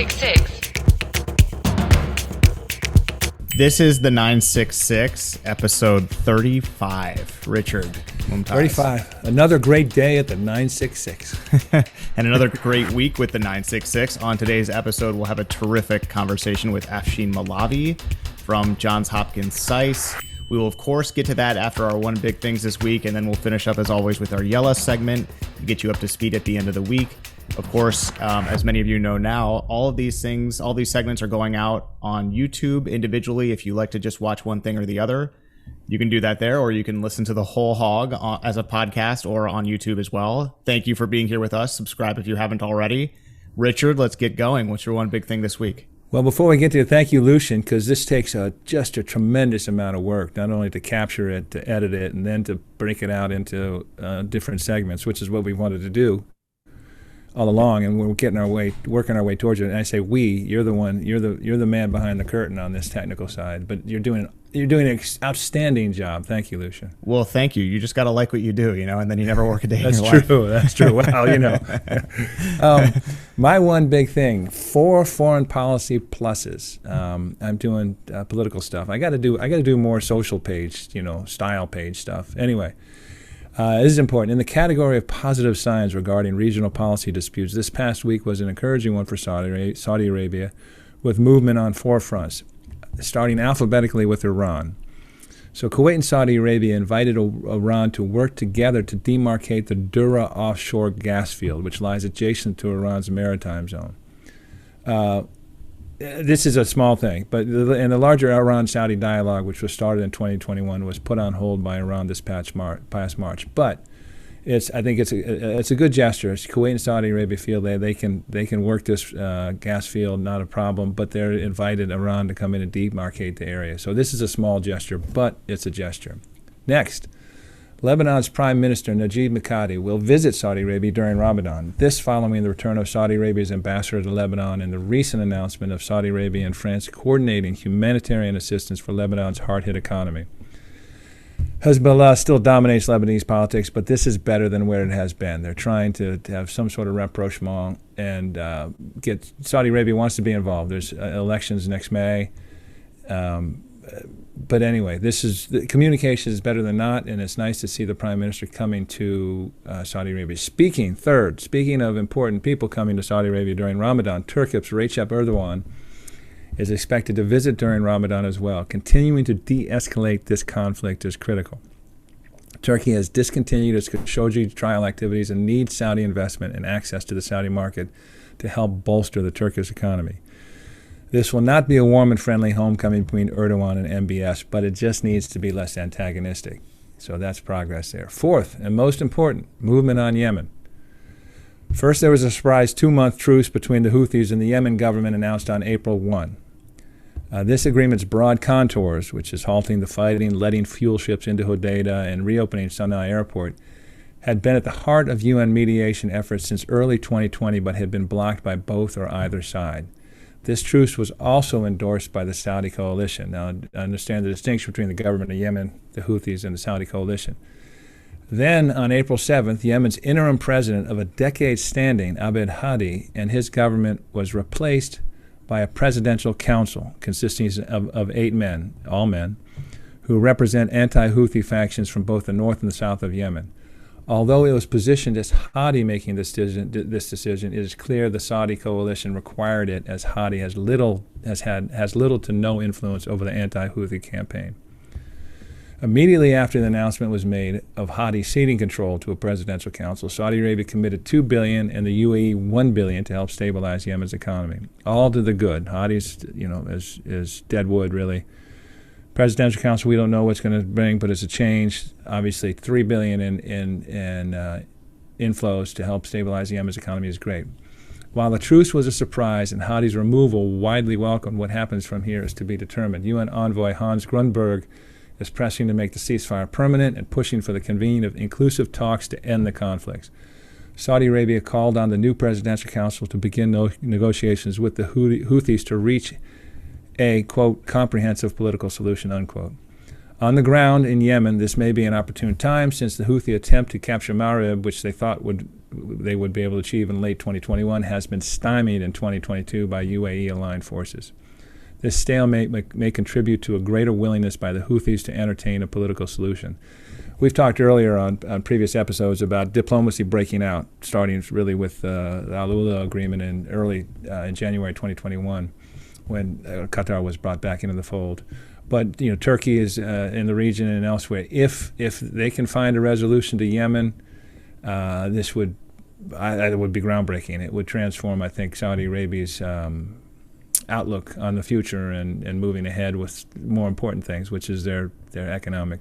966. This is the 966, episode 35. Richard Mumtaz. 35. Another great day at the 966. And another great week with the 966. On today's episode, we'll have a terrific conversation with Afshin Molavi from Johns Hopkins SAIS. We will, of course, get to that after our One Big Things this week, and then we'll finish up, as always, with our Yallah segment to get you up to speed at the end of the week. Of course, as many of you know now, all these segments are going out on YouTube individually. If you like to just watch one thing or the other, you can do that there, or you can listen to the whole hog as a podcast or on YouTube as well. Thank you for being here with us. Subscribe if you haven't already. Richard, let's get going. What's your one big thing this week? Well, before we get to it, thank you, Lucian, because this takes just a tremendous amount of work, not only to capture it, to edit it, and then to break it out into different segments, which is what we wanted to do all along, and we're working our way towards it. And I say we, you're the man behind the curtain on this technical side, but you're doing an outstanding job. Thank you, Lucian. Well, thank you. You just got to like what you do, and then you never work a day in your life. That's true. Well, my one big thing, 4 foreign policy pluses. I'm doing political stuff. I got to do more social page, style page stuff. Anyway. This is important. In the category of positive signs regarding regional policy disputes, this past week was an encouraging one for Saudi Arabia, with movement on 4 fronts, starting alphabetically with Iran. So Kuwait and Saudi Arabia invited Iran to work together to demarcate the Dura offshore gas field, which lies adjacent to Iran's maritime zone. This is a small thing, but in the larger Iran-Saudi dialogue, which was started in 2021, was put on hold by Iran this past March. But I think it's a good gesture. Kuwait and Saudi Arabia feel they can work this gas field, not a problem. But they're invited Iran to come in and demarcate the area. So this is a small gesture, but it's a gesture. Next. Lebanon's Prime Minister Najib Mikati will visit Saudi Arabia during Ramadan, this following the return of Saudi Arabia's ambassador to Lebanon and the recent announcement of Saudi Arabia and France coordinating humanitarian assistance for Lebanon's hard-hit economy. Hezbollah still dominates Lebanese politics, but this is better than where it has been. They're trying to have some sort of rapprochement and Saudi Arabia wants to be involved. There's elections next May. But anyway, the communication is better than not, and it's nice to see the Prime Minister coming to Saudi Arabia. Speaking of important people coming to Saudi Arabia during Ramadan, Turkey's Recep Erdogan is expected to visit during Ramadan as well. Continuing to de-escalate this conflict is critical. Turkey has discontinued its Khashoggi trial activities and needs Saudi investment and access to the Saudi market to help bolster the Turkish economy. This will not be a warm and friendly homecoming between Erdogan and MBS, but it just needs to be less antagonistic. So that's progress there. Fourth, and most important, movement on Yemen. First, there was a surprise 2-month truce between the Houthis and the Yemen government announced on April 1. This agreement's broad contours, which is halting the fighting, letting fuel ships into Hodeidah, and reopening Sana'a Airport, had been at the heart of UN mediation efforts since early 2020, but had been blocked by both or either side. This truce was also endorsed by the Saudi coalition. Now, I understand the distinction between the government of Yemen, the Houthis, and the Saudi coalition. Then, on April 7th, Yemen's interim president of a decade standing, Abed Hadi, and his government was replaced by a presidential council consisting of 8 men, all men, who represent anti-Houthi factions from both the north and the south of Yemen. Although it was positioned as Hadi making this decision, it is clear the Saudi coalition required it, as Hadi has little to no influence over the anti-Houthi campaign. Immediately after the announcement was made of Hadi ceding control to a presidential council, Saudi Arabia committed $2 billion and the UAE $1 billion to help stabilize Yemen's economy, all to the good. Hadi's, is dead wood, really. Presidential Council, we don't know what's going to bring, but it's a change. Obviously, $3 billion in inflows to help stabilize Yemen's economy is great. While the truce was a surprise and Hadi's removal widely welcomed, what happens from here is to be determined. UN envoy Hans Grundberg is pressing to make the ceasefire permanent and pushing for the convening of inclusive talks to end the conflicts. Saudi Arabia called on the new Presidential Council to begin negotiations with the Houthis to reach a, quote, comprehensive political solution, unquote. On the ground in Yemen, this may be an opportune time since the Houthi attempt to capture Marib, which they thought would they would be able to achieve in late 2021 has been stymied in 2022 by UAE-aligned forces. This stalemate may contribute to a greater willingness by the Houthis to entertain a political solution. We've talked earlier on previous episodes about diplomacy breaking out, starting really with the Al-Ula agreement in January 2021, when Qatar was brought back into the fold. But Turkey is in the region and elsewhere. If they can find a resolution to Yemen, this would be groundbreaking. It would transform, I think, Saudi Arabia's outlook on the future and moving ahead with more important things, which is their economic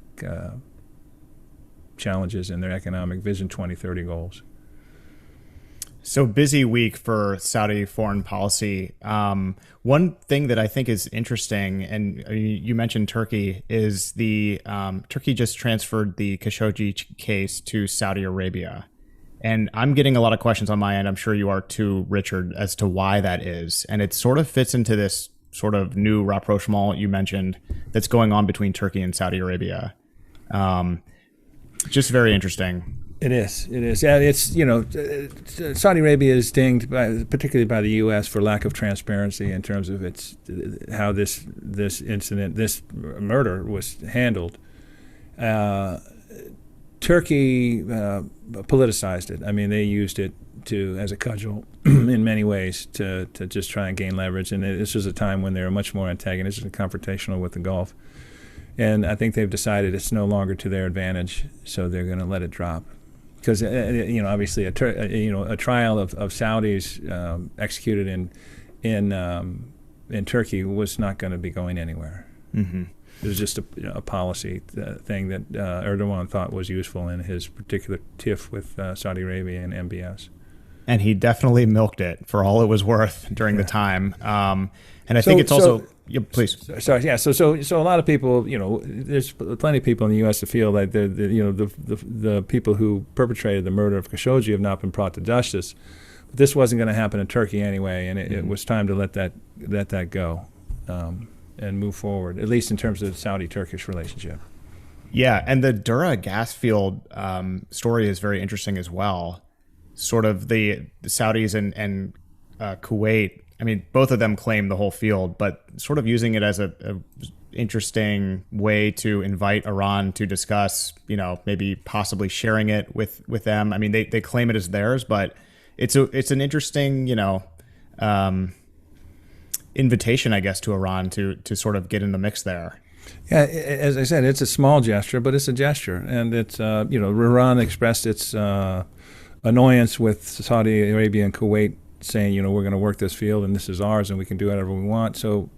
challenges and their economic Vision 2030 goals. So busy week for Saudi foreign policy. One thing that I think is interesting, and you mentioned Turkey, is the Turkey just transferred the Khashoggi case to Saudi Arabia. And I'm getting a lot of questions on my end. I'm sure you are too, Richard, as to why that is. And it sort of fits into this sort of new rapprochement you mentioned that's going on between Turkey and Saudi Arabia. Just very interesting. It is. Yeah, it's, Saudi Arabia is dinged, particularly by the U.S., for lack of transparency in terms of how this incident, this murder was handled. Turkey politicized it. I mean, they used it as a cudgel in many ways to just try and gain leverage. And this was a time when they were much more antagonistic and confrontational with the Gulf. And I think they've decided it's no longer to their advantage, so they're going to let it drop. Because obviously a trial of Saudis executed in Turkey was not going to be going anywhere. Mm-hmm. It was just a policy thing that Erdogan thought was useful in his particular tiff with Saudi Arabia and MBS. And he definitely milked it for all it was worth during the time. And I think it's also... Yeah, please. Sorry. Yeah. So a lot of people, there's plenty of people in the U.S. that feel that the people who perpetrated the murder of Khashoggi have not been brought to justice. But this wasn't going to happen in Turkey anyway, and it was time to let that go and move forward, at least in terms of the Saudi-Turkish relationship. Yeah, and the Dura gas field story is very interesting as well. Sort of the Saudis and Kuwait. I mean, both of them claim the whole field, but sort of using it as a interesting way to invite Iran to discuss, maybe possibly sharing it with them. I mean, they claim it as theirs, but it's an interesting, invitation, I guess, to Iran to sort of get in the mix there. Yeah, as I said, it's a small gesture, but it's a gesture, and it's Iran expressed its annoyance with Saudi Arabia and Kuwait, saying, we're going to work this field and this is ours and we can do whatever we want. So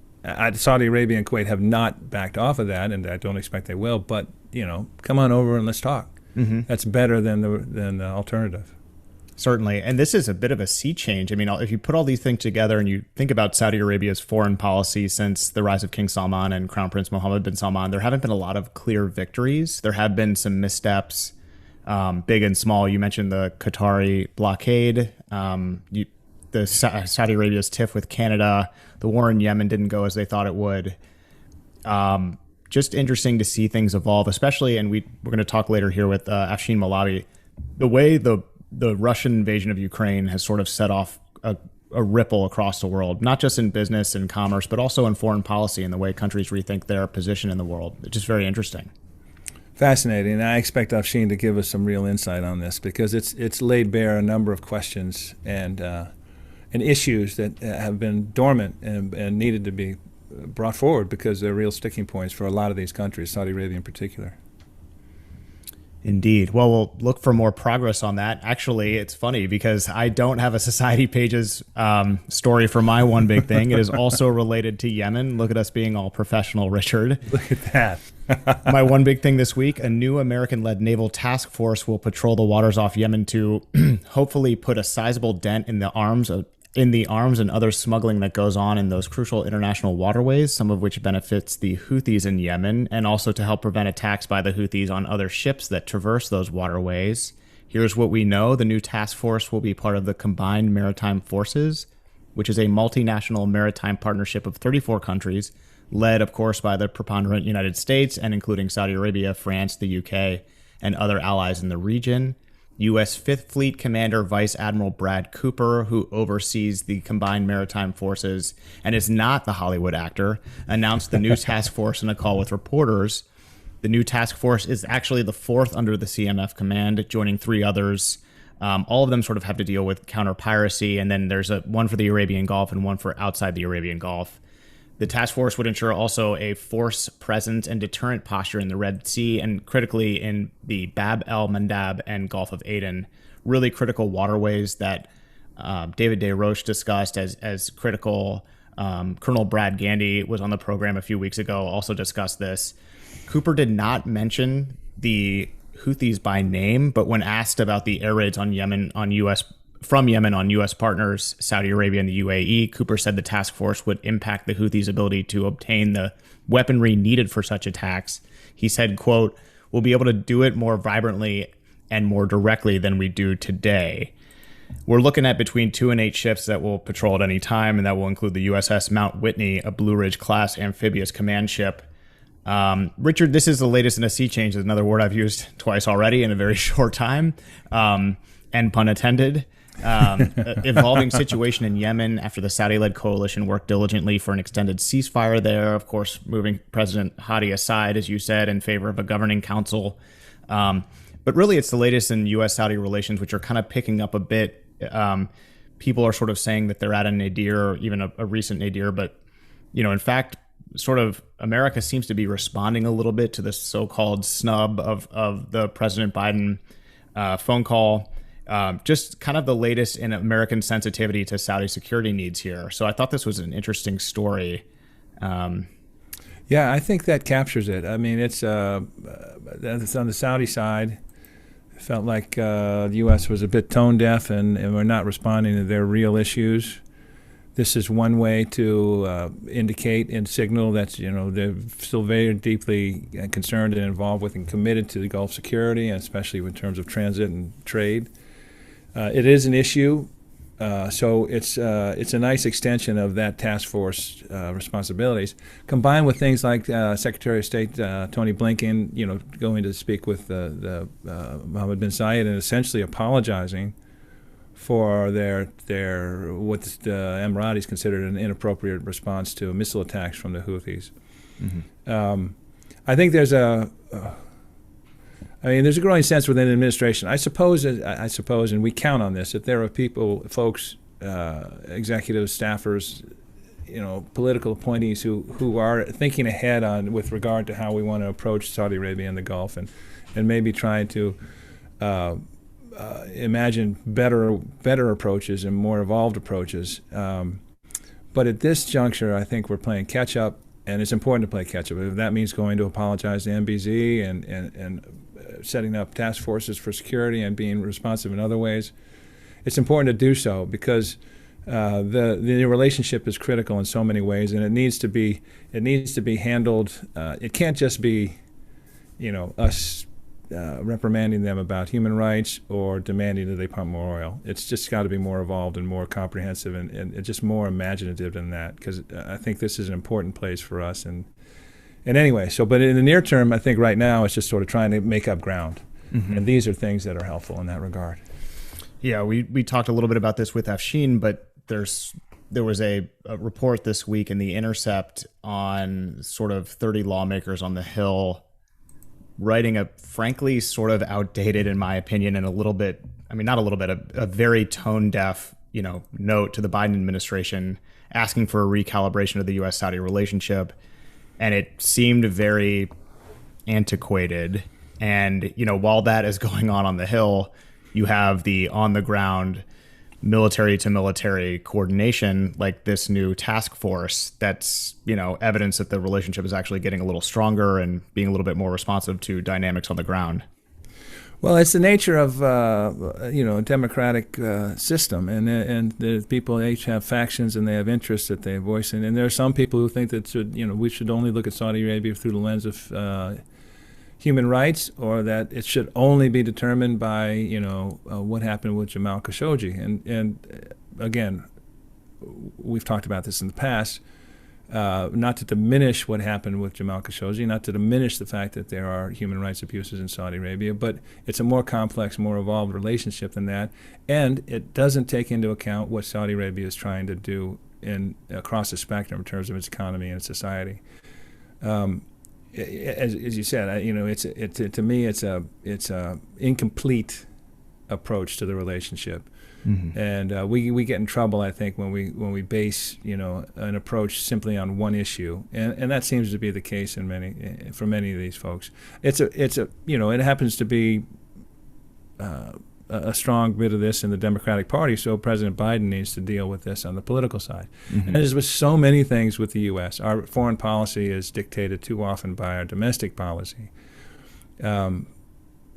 Saudi Arabia and Kuwait have not backed off of that, and I don't expect they will. But come on over and let's talk. Mm-hmm. That's better than the alternative. Certainly, and this is a bit of a sea change. I mean, if you put all these things together and you think about Saudi Arabia's foreign policy since the rise of King Salman and Crown Prince Mohammed bin Salman, there haven't been a lot of clear victories. There have been some missteps, big and small. You mentioned the Qatari blockade. The Saudi Arabia's tiff with Canada, the war in Yemen didn't go as they thought it would. Just interesting to see things evolve, especially, and we're going to talk later here with Afshin Molavi, the way the Russian invasion of Ukraine has sort of set off a ripple across the world, not just in business and commerce, but also in foreign policy and the way countries rethink their position in the world. It's just very interesting. Fascinating. I expect Afshin to give us some real insight on this, because it's laid bare a number of questions and issues that have been dormant and needed to be brought forward because they're real sticking points for a lot of these countries, Saudi Arabia in particular. Indeed. Well, we'll look for more progress on that. Actually, it's funny because I don't have a Society Pages story for my one big thing. It is also related to Yemen. Look at us being all professional, Richard. Look at that. My one big thing this week, a new American-led naval task force will patrol the waters off Yemen to hopefully put a sizable dent in the arms and other smuggling that goes on in those crucial international waterways, some of which benefits the Houthis in Yemen, and also to help prevent attacks by the Houthis on other ships that traverse those waterways. Here's what we know. The new task force will be part of the Combined Maritime Forces, which is a multinational maritime partnership of 34 countries, led, of course, by the preponderant United States and including Saudi Arabia, France, the UK, and other allies in the region. U.S. Fifth Fleet Commander Vice Admiral Brad Cooper, who oversees the combined maritime forces and is not the Hollywood actor, announced the new task force in a call with reporters. The new task force is actually the fourth under the CMF command, joining three others. All of them sort of have to deal with counter-piracy, and then there's one for the Arabian Gulf and one for outside the Arabian Gulf. The task force would ensure also a force presence and deterrent posture in the Red Sea and critically in the Bab el-Mandab and Gulf of Aden, really critical waterways that David DeRoche discussed as critical. Colonel Brad Gandy was on the program a few weeks ago, also discussed this. Cooper did not mention the Houthis by name, but when asked about the air raids on Yemen on U.S. partners, Saudi Arabia and the UAE, Cooper said the task force would impact the Houthis' ability to obtain the weaponry needed for such attacks. He said, quote, "We'll be able to do it more vibrantly and more directly than we do today. We're looking at between 2 and 8 ships that will patrol at any time, and that will include the USS Mount Whitney, a Blue Ridge-class amphibious command ship." Richard, this is the latest in a sea change, is another word I've used twice already in a very short time, and pun intended. Evolving situation in Yemen after the Saudi-led coalition worked diligently for an extended ceasefire there, of course, moving President Hadi aside, as you said, in favor of a governing council. But really, it's the latest in U.S.-Saudi relations, which are kind of picking up a bit. People are sort of saying that they're at a nadir, or even a recent nadir. But, in fact, sort of America seems to be responding a little bit to the so-called snub of the President Biden phone call. Just kind of the latest in American sensitivity to Saudi security needs here. So I thought this was an interesting story. Yeah, I think that captures it. I mean, it's on the Saudi side. It felt like the U.S. was a bit tone deaf and we're not responding to their real issues. This is one way to indicate and signal that they're still very deeply concerned and involved with and committed to the Gulf security, and especially in terms of transit and trade. It is an issue, so it's a nice extension of that task force responsibilities, combined with things like Secretary of State Tony Blinken, going to speak with the Mohammed bin Zayed and essentially apologizing for their what the Emiratis considered an inappropriate response to missile attacks from the Houthis. Mm-hmm. I think there's a growing sense within the administration. I suppose, and we count on this, that there are folks, executives, staffers, political appointees who are thinking ahead with regard to how we want to approach Saudi Arabia and the Gulf, and maybe trying to imagine better approaches and more evolved approaches. But at this juncture, I think we're playing catch up, and it's important to play catch up. If that means going to apologize to MBZ and setting up task forces for security and being responsive in other ways, it's important to do so because the relationship is critical in so many ways, and it needs to be handled. It can't just be, us reprimanding them about human rights or demanding that they pump more oil. It's just got to be more evolved and more comprehensive and just more imaginative than that, because I think this is an important place for us. And anyway, but in the near term, I think right now it's just sort of trying to make up ground. Mm-hmm. And these are things that are helpful in that regard. Yeah, we talked a little bit about this with Afshin, but there was a report this week in The Intercept on sort of 30 lawmakers on the Hill writing a frankly sort of outdated, in my opinion, and a very tone deaf, note to the Biden administration asking for a recalibration of the U.S.-Saudi relationship. And it seemed very antiquated. And, while that is going on the Hill, you have the on-the-ground military-to-military coordination, like this new task force that's, evidence that the relationship is actually getting a little stronger and being a little bit more responsive to dynamics on the ground. Well, it's the nature of a democratic system, and the people each have factions and they have interests that they voice, and there are some people who think that we should only look at Saudi Arabia through the lens of human rights, or that it should only be determined by what happened with Jamal Khashoggi, and again, we've talked about this in the past. not to diminish what happened with Jamal Khashoggi, not to diminish the fact that there are human rights abuses in Saudi Arabia, but it's a more complex, more evolved relationship than that, and it doesn't take into account what Saudi Arabia is trying to do across the spectrum in terms of its economy and society. As you said, to me it's a incomplete approach to the relationship. Mm-hmm. And we get in trouble, I think, when we base an approach simply on one issue, and that seems to be the case for many of these folks. It happens to be a strong bit of this in the Democratic Party, so President Biden needs to deal with this on the political side. Mm-hmm. And as with so many things with the U.S., our foreign policy is dictated too often by our domestic policy.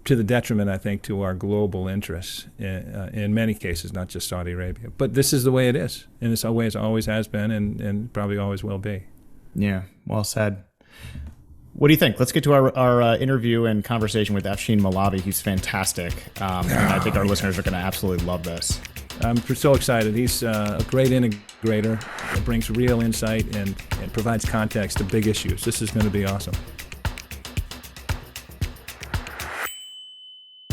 To the detriment, I think, to our global interests in many cases, not just Saudi Arabia. But this is the way it is, and it's the way it always has been and probably always will be. Yeah, well said. What do you think? Let's get to our interview and conversation with Afshin Molavi. He's fantastic, and I think our listeners are going to absolutely love this. I'm so excited. He's a great integrator, brings real insight and provides context to big issues. This is going to be awesome.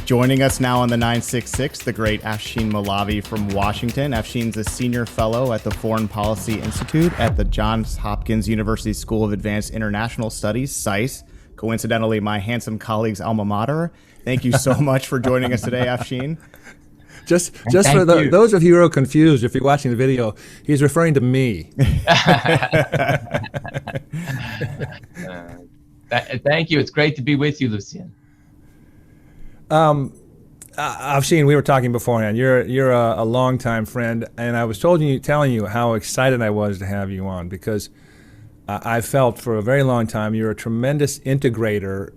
Joining us now on the 966, the great Afshin Molavi from Washington. Afshin's a senior fellow at the Foreign Policy Institute at the Johns Hopkins University School of Advanced International Studies, SAIS. Coincidentally, my handsome colleague's alma mater. Thank you so much for joining us today, Afshin. Just for those of you who are confused, if you're watching the video, he's referring to me. Thank you. It's great to be with you, Lucien. Afshin, we were talking beforehand. You're a longtime friend, and I was telling you how excited I was to have you on because I felt for a very long time you're a tremendous integrator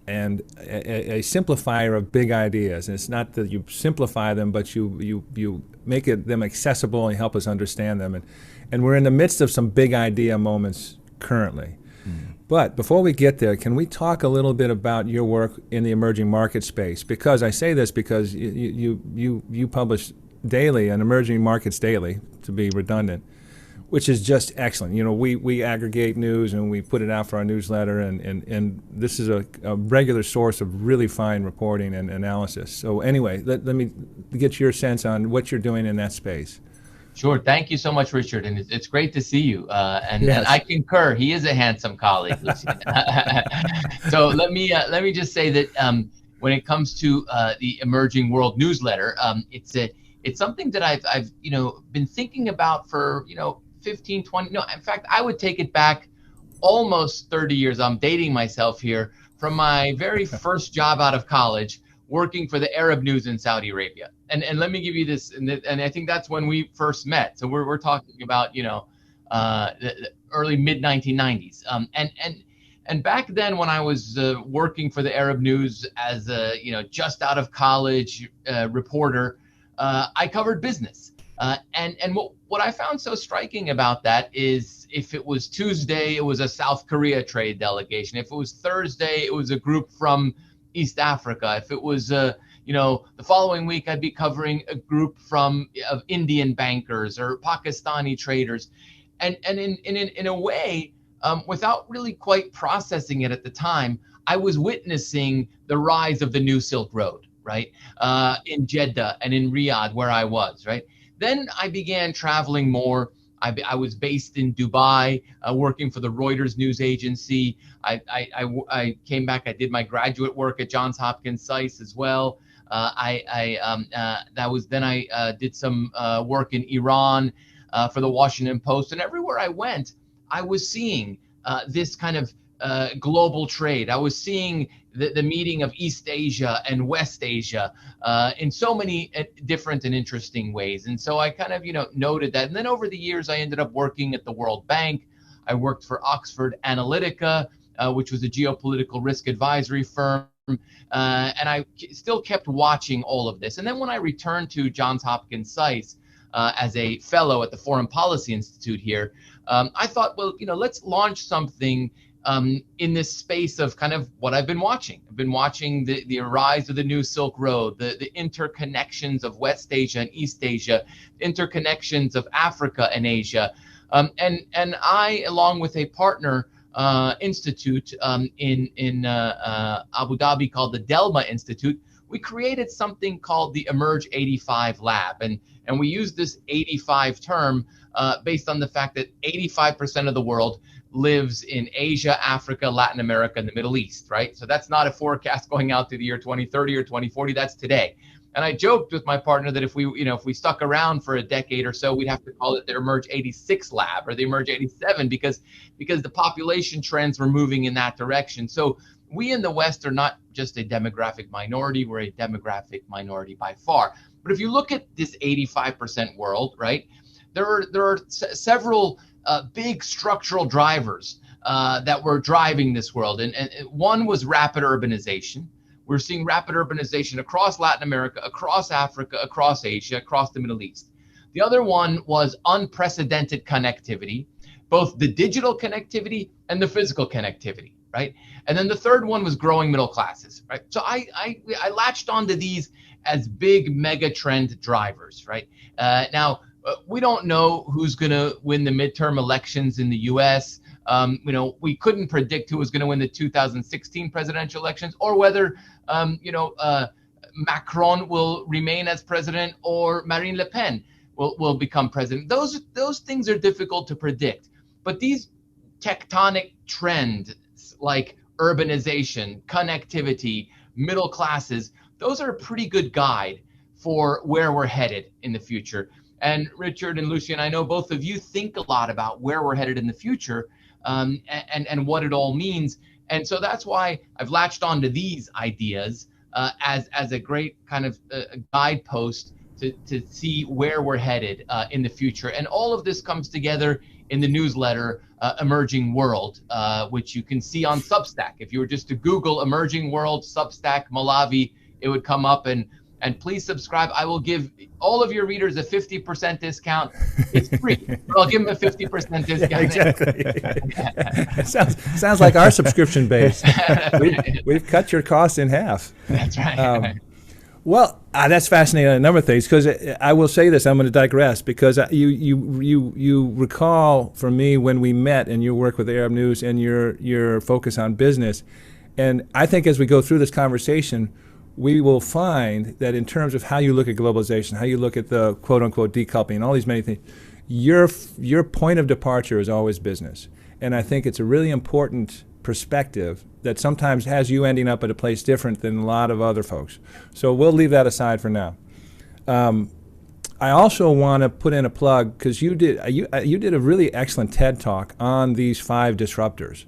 and a simplifier of big ideas. And it's not that you simplify them, but you make them accessible and help us understand them. And we're in the midst of some big idea moments currently. But before we get there, can we talk a little bit about your work in the emerging market space? Because I say this because you publish daily, an Emerging Markets Daily, to be redundant, which is just excellent. We aggregate news and we put it out for our newsletter, and this is a regular source of really fine reporting and analysis. So anyway, let me get your sense on what you're doing in that space. Sure. Thank you so much, Richard. And it's great to see you. Yes. And I concur. He is a handsome colleague, Lucien. So let me just say that when it comes to the Emerging World newsletter, it's something that I've been thinking about for 15, 20. No, in fact, I would take it back almost 30 years. I'm dating myself here, from my very first job out of college, working for the Arab news in Saudi Arabia. And let me give you this, and I think that's when we first met. So we're talking about the early mid 1990s. And back then, when I was working for the Arab news as a just out of college reporter, I covered business. And what I found so striking about that is, if it was Tuesday, it was a South Korea trade delegation. If it was Thursday, it was a group from East Africa. If it was the following week, I'd be covering a group of Indian bankers or Pakistani traders, and in a way, without really quite processing it at the time, I was witnessing the rise of the new Silk Road, right, in Jeddah and in Riyadh, where I was, right. Then I began traveling more. I was based in Dubai, working for the Reuters news agency. I came back. I did my graduate work at Johns Hopkins SAIS as well. I did some work in Iran for the Washington Post, and everywhere I went, I was seeing this kind of global trade. I was seeing the meeting of East Asia and West Asia in so many different and interesting ways. And so I kind of, noted that. And then over the years, I ended up working at the World Bank. I worked for Oxford Analytica, which was a geopolitical risk advisory firm. And I still kept watching all of this. And then when I returned to Johns Hopkins SAIS as a fellow at the Foreign Policy Institute here, I thought, well, let's launch something in this space of kind of what I've been watching. I've been watching the rise of the new Silk Road, the interconnections of West Asia and East Asia, interconnections of Africa and Asia. And I, along with a partner institute in Abu Dhabi called the Delma Institute, we created something called the Emerge 85 Lab. And we use this 85 term based on the fact that 85% of the world lives in Asia, Africa, Latin America, and the Middle East, right? So that's not a forecast going out to the year 2030 or 2040. That's today. And I joked with my partner that if we stuck around for a decade or so, we'd have to call it the Emerge 86 Lab or the Emerge 87 because the population trends were moving in that direction. So we in the West are not just a demographic minority, we're a demographic minority by far. But if you look at this 85% world, right, there are several big structural drivers that were driving this world. And one was rapid urbanization. We're seeing rapid urbanization across Latin America, across Africa, across Asia, across the Middle East. The other one was unprecedented connectivity, both the digital connectivity and the physical connectivity, right? And then the third one was growing middle classes, right? So I latched onto these as big mega trend drivers, right? Now, we don't know who's going to win the midterm elections in the U.S. We couldn't predict who was going to win the 2016 presidential elections or whether, Macron will remain as president or Marine Le Pen will become president. Those things are difficult to predict. But these tectonic trends like urbanization, connectivity, middle classes, those are a pretty good guide for where we're headed in the future. And Richard and Lucian, I know both of you think a lot about where we're headed in the future and what it all means. And so that's why I've latched onto these ideas as a great kind of guidepost to see where we're headed in the future. And all of this comes together in the newsletter Emerging World, which you can see on Substack. If you were just to Google Emerging World, Substack, Molavi, it would come up. And please subscribe. I will give all of your readers a 50% discount. It's free, but I'll give them a 50% discount. Yeah, exactly. Sounds like our subscription base. We've cut your costs in half. That's right. Well, that's fascinating on a number of things, because I will say this, I'm going to digress, because you recall from me when we met and your work with Arab News and your focus on business. And I think as we go through this conversation, we will find that in terms of how you look at globalization, how you look at the quote-unquote decoupling, all these many things, your point of departure is always business. And I think it's a really important perspective that sometimes has you ending up at a place different than a lot of other folks. So we'll leave that aside for now. I also want to put in a plug, because you did a really excellent TED Talk on these 5 disruptors.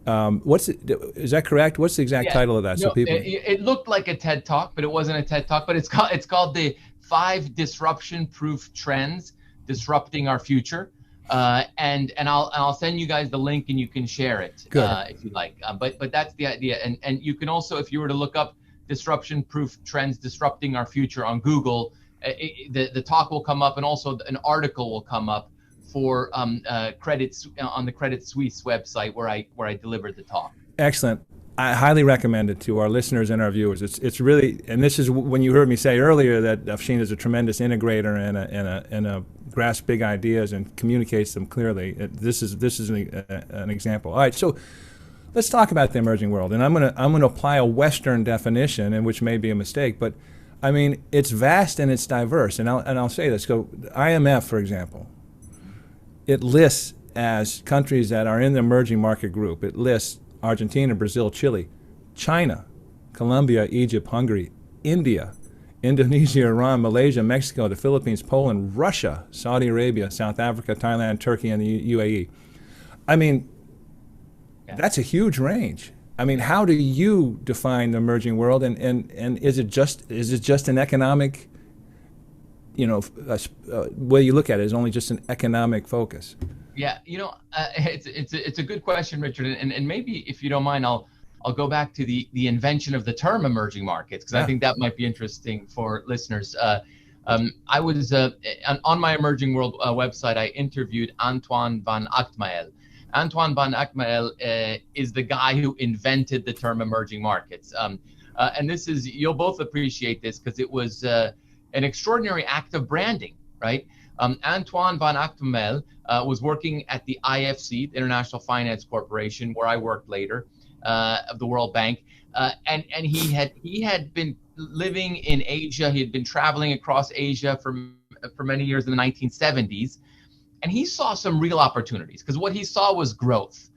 Is that correct? What's the exact title of that? No, so people, it looked like a TED Talk, but it wasn't a TED Talk. But it's called the 5 disruption-proof trends disrupting our future. And I'll send you guys the link and you can share it if you like. But that's the idea. And you can also, if you were to look up disruption-proof trends disrupting our future on Google, the talk will come up, and also an article will come up for credits on the Credit Suisse website where I delivered the talk. Excellent. I highly recommend it to our listeners and our viewers. It's really, and this is when you heard me say earlier that Afshin is a tremendous integrator and a grasps big ideas and communicates them clearly. This is an example. All right, so let's talk about the emerging world, and I'm gonna apply a Western definition, and which may be a mistake, but I mean it's vast and it's diverse, and I'll say this. So IMF, for example, it lists as countries that are in the emerging market group. It lists Argentina, Brazil, Chile, China, Colombia, Egypt, Hungary, India, Indonesia, Iran, Malaysia, Mexico, the Philippines, Poland, Russia, Saudi Arabia, South Africa, Thailand, Turkey, and the UAE. I mean, that's a huge range. I mean, how do you define the emerging world, and is it just an economic, way you look at it is only just an economic focus? Yeah, it's a good question, Richard, and maybe if you don't mind, I'll go back to the invention of the term emerging markets, because I think that might be interesting for listeners. I was on my Emerging World website. I interviewed Antoine van Achtmael. Antoine van Achtmael is the guy who invented the term emerging markets, and you'll both appreciate this because it was an extraordinary act of branding. right? Antoine van Achtermel was working at the IFC, the International Finance Corporation, where I worked later, of the World Bank, and he had been living in Asia. He had been traveling across Asia for many years in the 1970s, and he saw some real opportunities because what he saw was growth.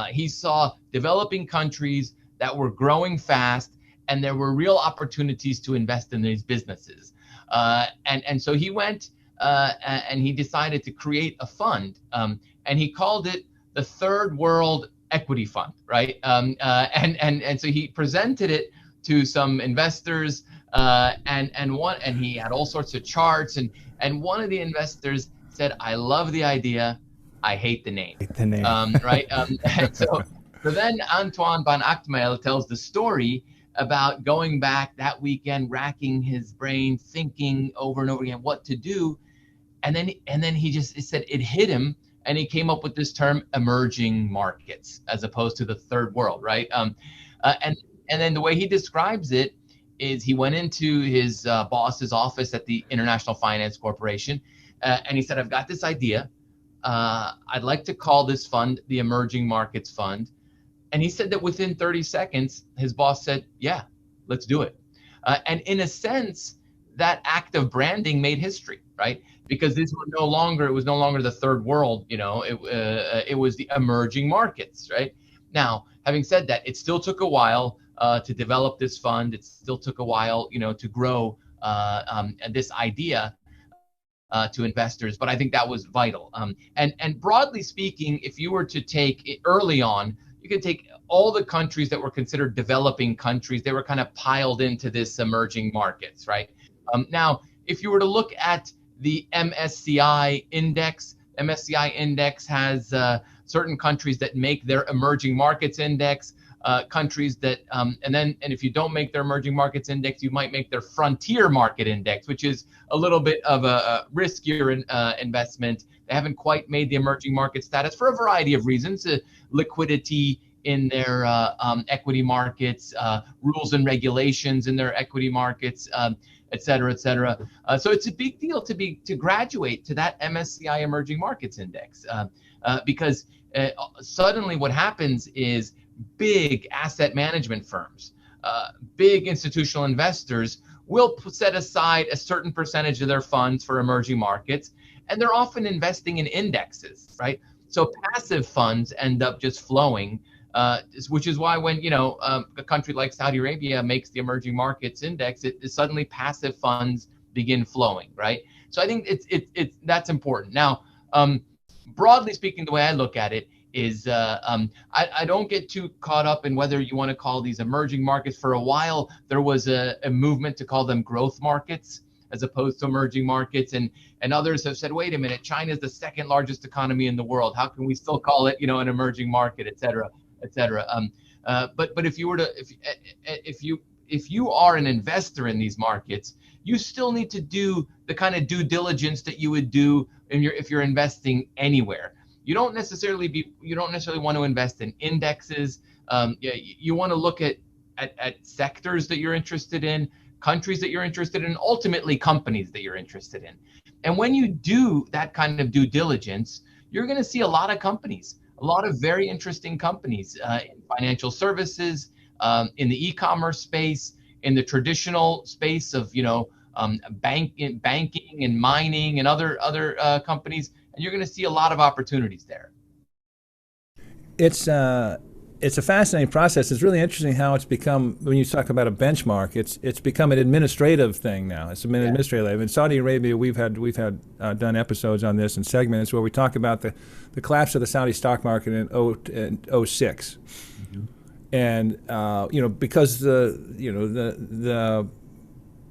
He saw developing countries that were growing fast, and there were real opportunities to invest in these businesses. And so he went and he decided to create a fund, and he called it the Third World Equity Fund, right? And so he presented it to some investors, and he had all sorts of charts, and one of the investors said, "I love the idea, I hate the name." Right? And so then Antoine van Achtermel tells the story about going back that weekend, racking his brain, thinking over and over again what to do, and then he said it hit him, and he came up with this term, emerging markets, as opposed to the third world, right? And then the way he describes it is he went into his boss's office at the International Finance Corporation, and he said, "I've got this idea. I'd like to call this fund the Emerging Markets Fund." And he said that within 30 seconds, his boss said, "Yeah, let's do it." And in a sense, that act of branding made history, right? Because it was no longer the third world, it was the emerging markets, right? Now, having said that, it still took a while to develop this fund. It still took a while, to grow this idea to investors, but I think that was vital. And broadly speaking, if you were to take it early on, you could take all the countries that were considered developing countries. They were kind of piled into this emerging markets, right? Now, if you were to look at the MSCI index has certain countries that make their emerging markets index, countries that, and if you don't make their emerging markets index, you might make their frontier market index, which is a little bit of a riskier investment. They haven't quite made the emerging market status for a variety of reasons, liquidity in their equity markets, rules and regulations in their equity markets, et cetera, et cetera. So it's a big deal to graduate to that MSCI Emerging Markets Index, because suddenly what happens is big asset management firms, big institutional investors will set aside a certain percentage of their funds for emerging markets, and they're often investing in indexes, right? So passive funds end up just flowing, which is why when a country like Saudi Arabia makes the emerging markets index, suddenly passive funds begin flowing, right? So I think that's important. Now, broadly speaking, the way I look at it is I don't get too caught up in whether you want to call these emerging markets. For a while, there was a movement to call them growth markets as opposed to emerging markets, and others have said, wait a minute, China is the second largest economy in the world. How can we still call it, an emerging market, et cetera, et cetera? But if you were to, if you are an investor in these markets, you still need to do the kind of due diligence that you would do if you're investing anywhere. You don't necessarily want to invest in indexes. You want to look at sectors that you're interested in, countries that you're interested in, ultimately companies that you're interested in. And when you do that kind of due diligence, you're going to see a lot of companies, a lot of very interesting companies in financial services, in the e-commerce space, in the traditional space of banking and mining and other companies, and you're going to see a lot of opportunities there. It's a fascinating process. It's really interesting how it's become, when you talk about a benchmark, it's become an administrative thing now. It's an administrative. In Saudi Arabia, we've had done episodes on this and segments where we talk about the collapse of the Saudi stock market in 2006. Mm-hmm. And because the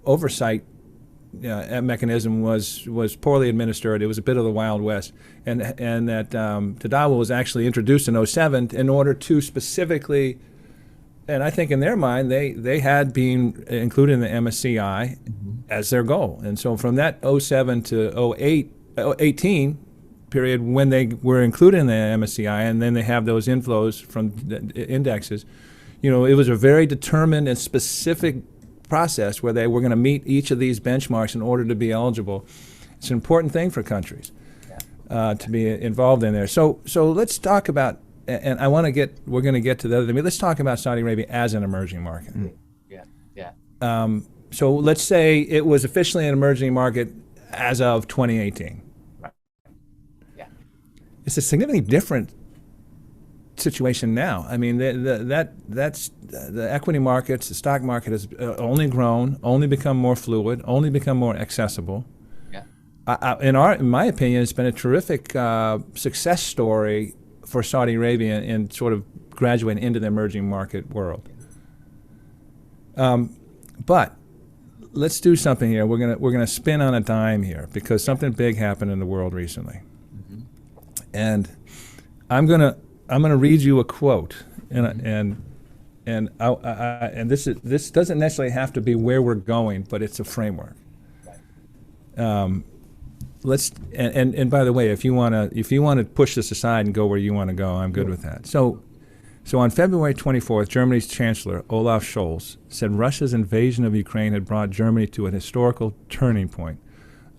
oversight mechanism was poorly administered. It was a bit of the Wild West, and that Tadawul was actually introduced in 2007 in order to specifically, and I think in their mind they had been included in the MSCI as their goal, and so from that 2007 to 2018 period when they were included in the MSCI, and then they have those inflows from the indexes, it was a very determined and specific process where they were going to meet each of these benchmarks in order to be eligible. It's an important thing for countries to be involved in there. So let's talk about, and we're going to get to the other thing. Let's talk about Saudi Arabia as an emerging market. So let's say it was officially an emerging market as of 2018. Right. Yeah. It's a significantly different situation now. I mean, that's the equity markets, the stock market has only grown, only become more fluid, only become more accessible. Yeah. In my opinion, it's been a terrific success story for Saudi Arabia in sort of graduating into the emerging market world. But let's do something here. We're gonna spin on a dime here because something big happened in the world recently, and I'm gonna read you a quote, and this doesn't necessarily have to be where we're going, but it's a framework. Let's and by the way, if you wanna push this aside and go where you want to go, I'm good with that. So on February 24th, Germany's Chancellor Olaf Scholz said Russia's invasion of Ukraine had brought Germany to a historical turning point,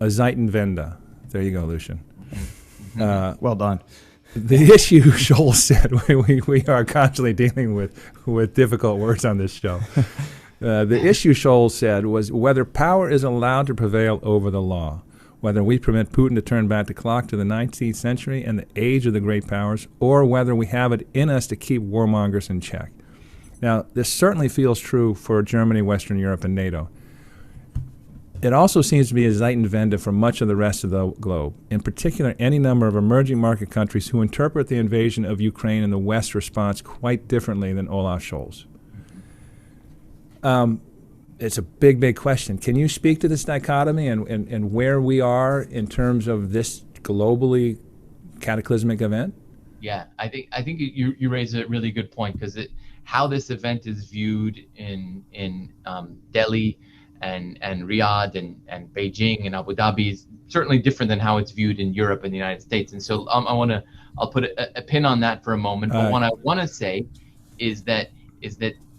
a Zeitenwende. There you go, Lucian. Well done. The issue, Scholz said, we are constantly dealing with difficult words on this show. The issue, Scholz said, was whether power is allowed to prevail over the law, whether we permit Putin to turn back the clock to the 19th century and the age of the great powers, or whether we have it in us to keep warmongers in check. Now, this certainly feels true for Germany, Western Europe, and NATO. It also seems to be a Zeitenwende for much of the rest of the globe, in particular any number of emerging market countries who interpret the invasion of Ukraine and the West's response quite differently than Olaf Scholz. It's a big, big question. Can you speak to this dichotomy and where we are in terms of this globally cataclysmic event? Yeah, I think you raise a really good point because how this event is viewed in Delhi and Riyadh and Beijing and Abu Dhabi is certainly different than how it's viewed in Europe and the United States. And so I'll put a pin on that for a moment. But what I want to say is that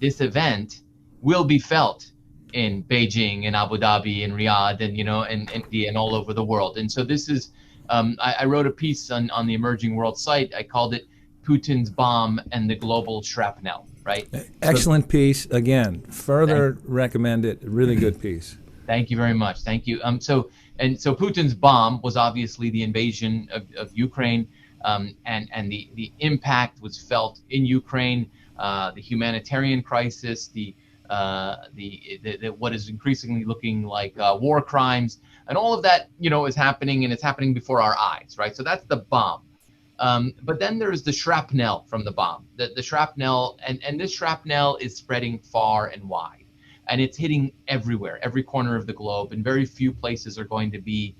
this event will be felt in Beijing and Abu Dhabi and Riyadh and and India and all over the world. And so this is I wrote a piece on the Emerging World site. I called it Putin's Bomb and the Global Shrapnel, right? Excellent piece. Again, further recommend it. Really good piece. Thank you very much. Thank you. So Putin's bomb was obviously the invasion of Ukraine, and the impact was felt in Ukraine, the humanitarian crisis, the what is increasingly looking like war crimes, and all of that, is happening, and it's happening before our eyes, right? So that's the bomb. But then there's the shrapnel from the bomb. The shrapnel, and this shrapnel is spreading far and wide, and it's hitting everywhere, every corner of the globe, and very few places are going to be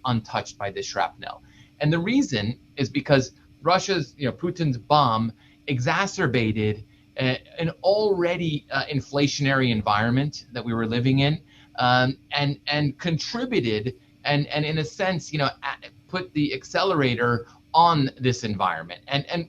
untouched by this shrapnel. And the reason is because Putin's bomb exacerbated an already inflationary environment that we were living in, and contributed and in a sense, put the accelerator on this environment. And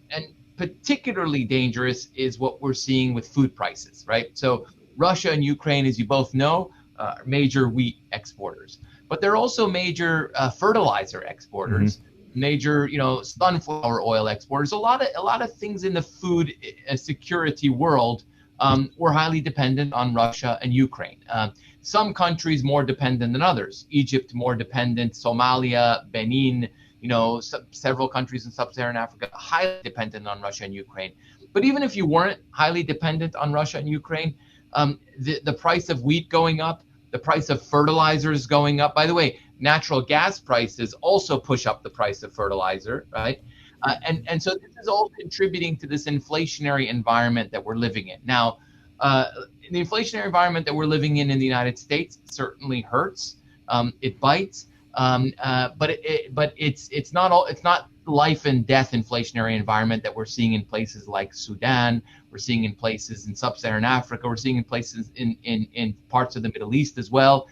particularly dangerous is what we're seeing with food prices, right? So Russia and Ukraine, as you both know, are major wheat exporters, but they're also major fertilizer exporters. Major, sunflower oil exporters. A lot of things in the food security world were highly dependent on Russia and Ukraine. Some countries more dependent than others. Egypt more dependent. Somalia, Benin, several countries in sub-Saharan Africa highly dependent on Russia and Ukraine. But even if you weren't highly dependent on Russia and Ukraine, the price of wheat going up, the price of fertilizers going up. By the way, natural gas prices also push up the price of fertilizer, right? And so this is all contributing to this inflationary environment that we're living in. Now, in the inflationary environment that we're living in the United States certainly hurts. It bites, but it's not life and death inflationary environment that we're seeing in places like Sudan. We're seeing in places in sub-Saharan Africa. We're seeing in places in parts of the Middle East as well,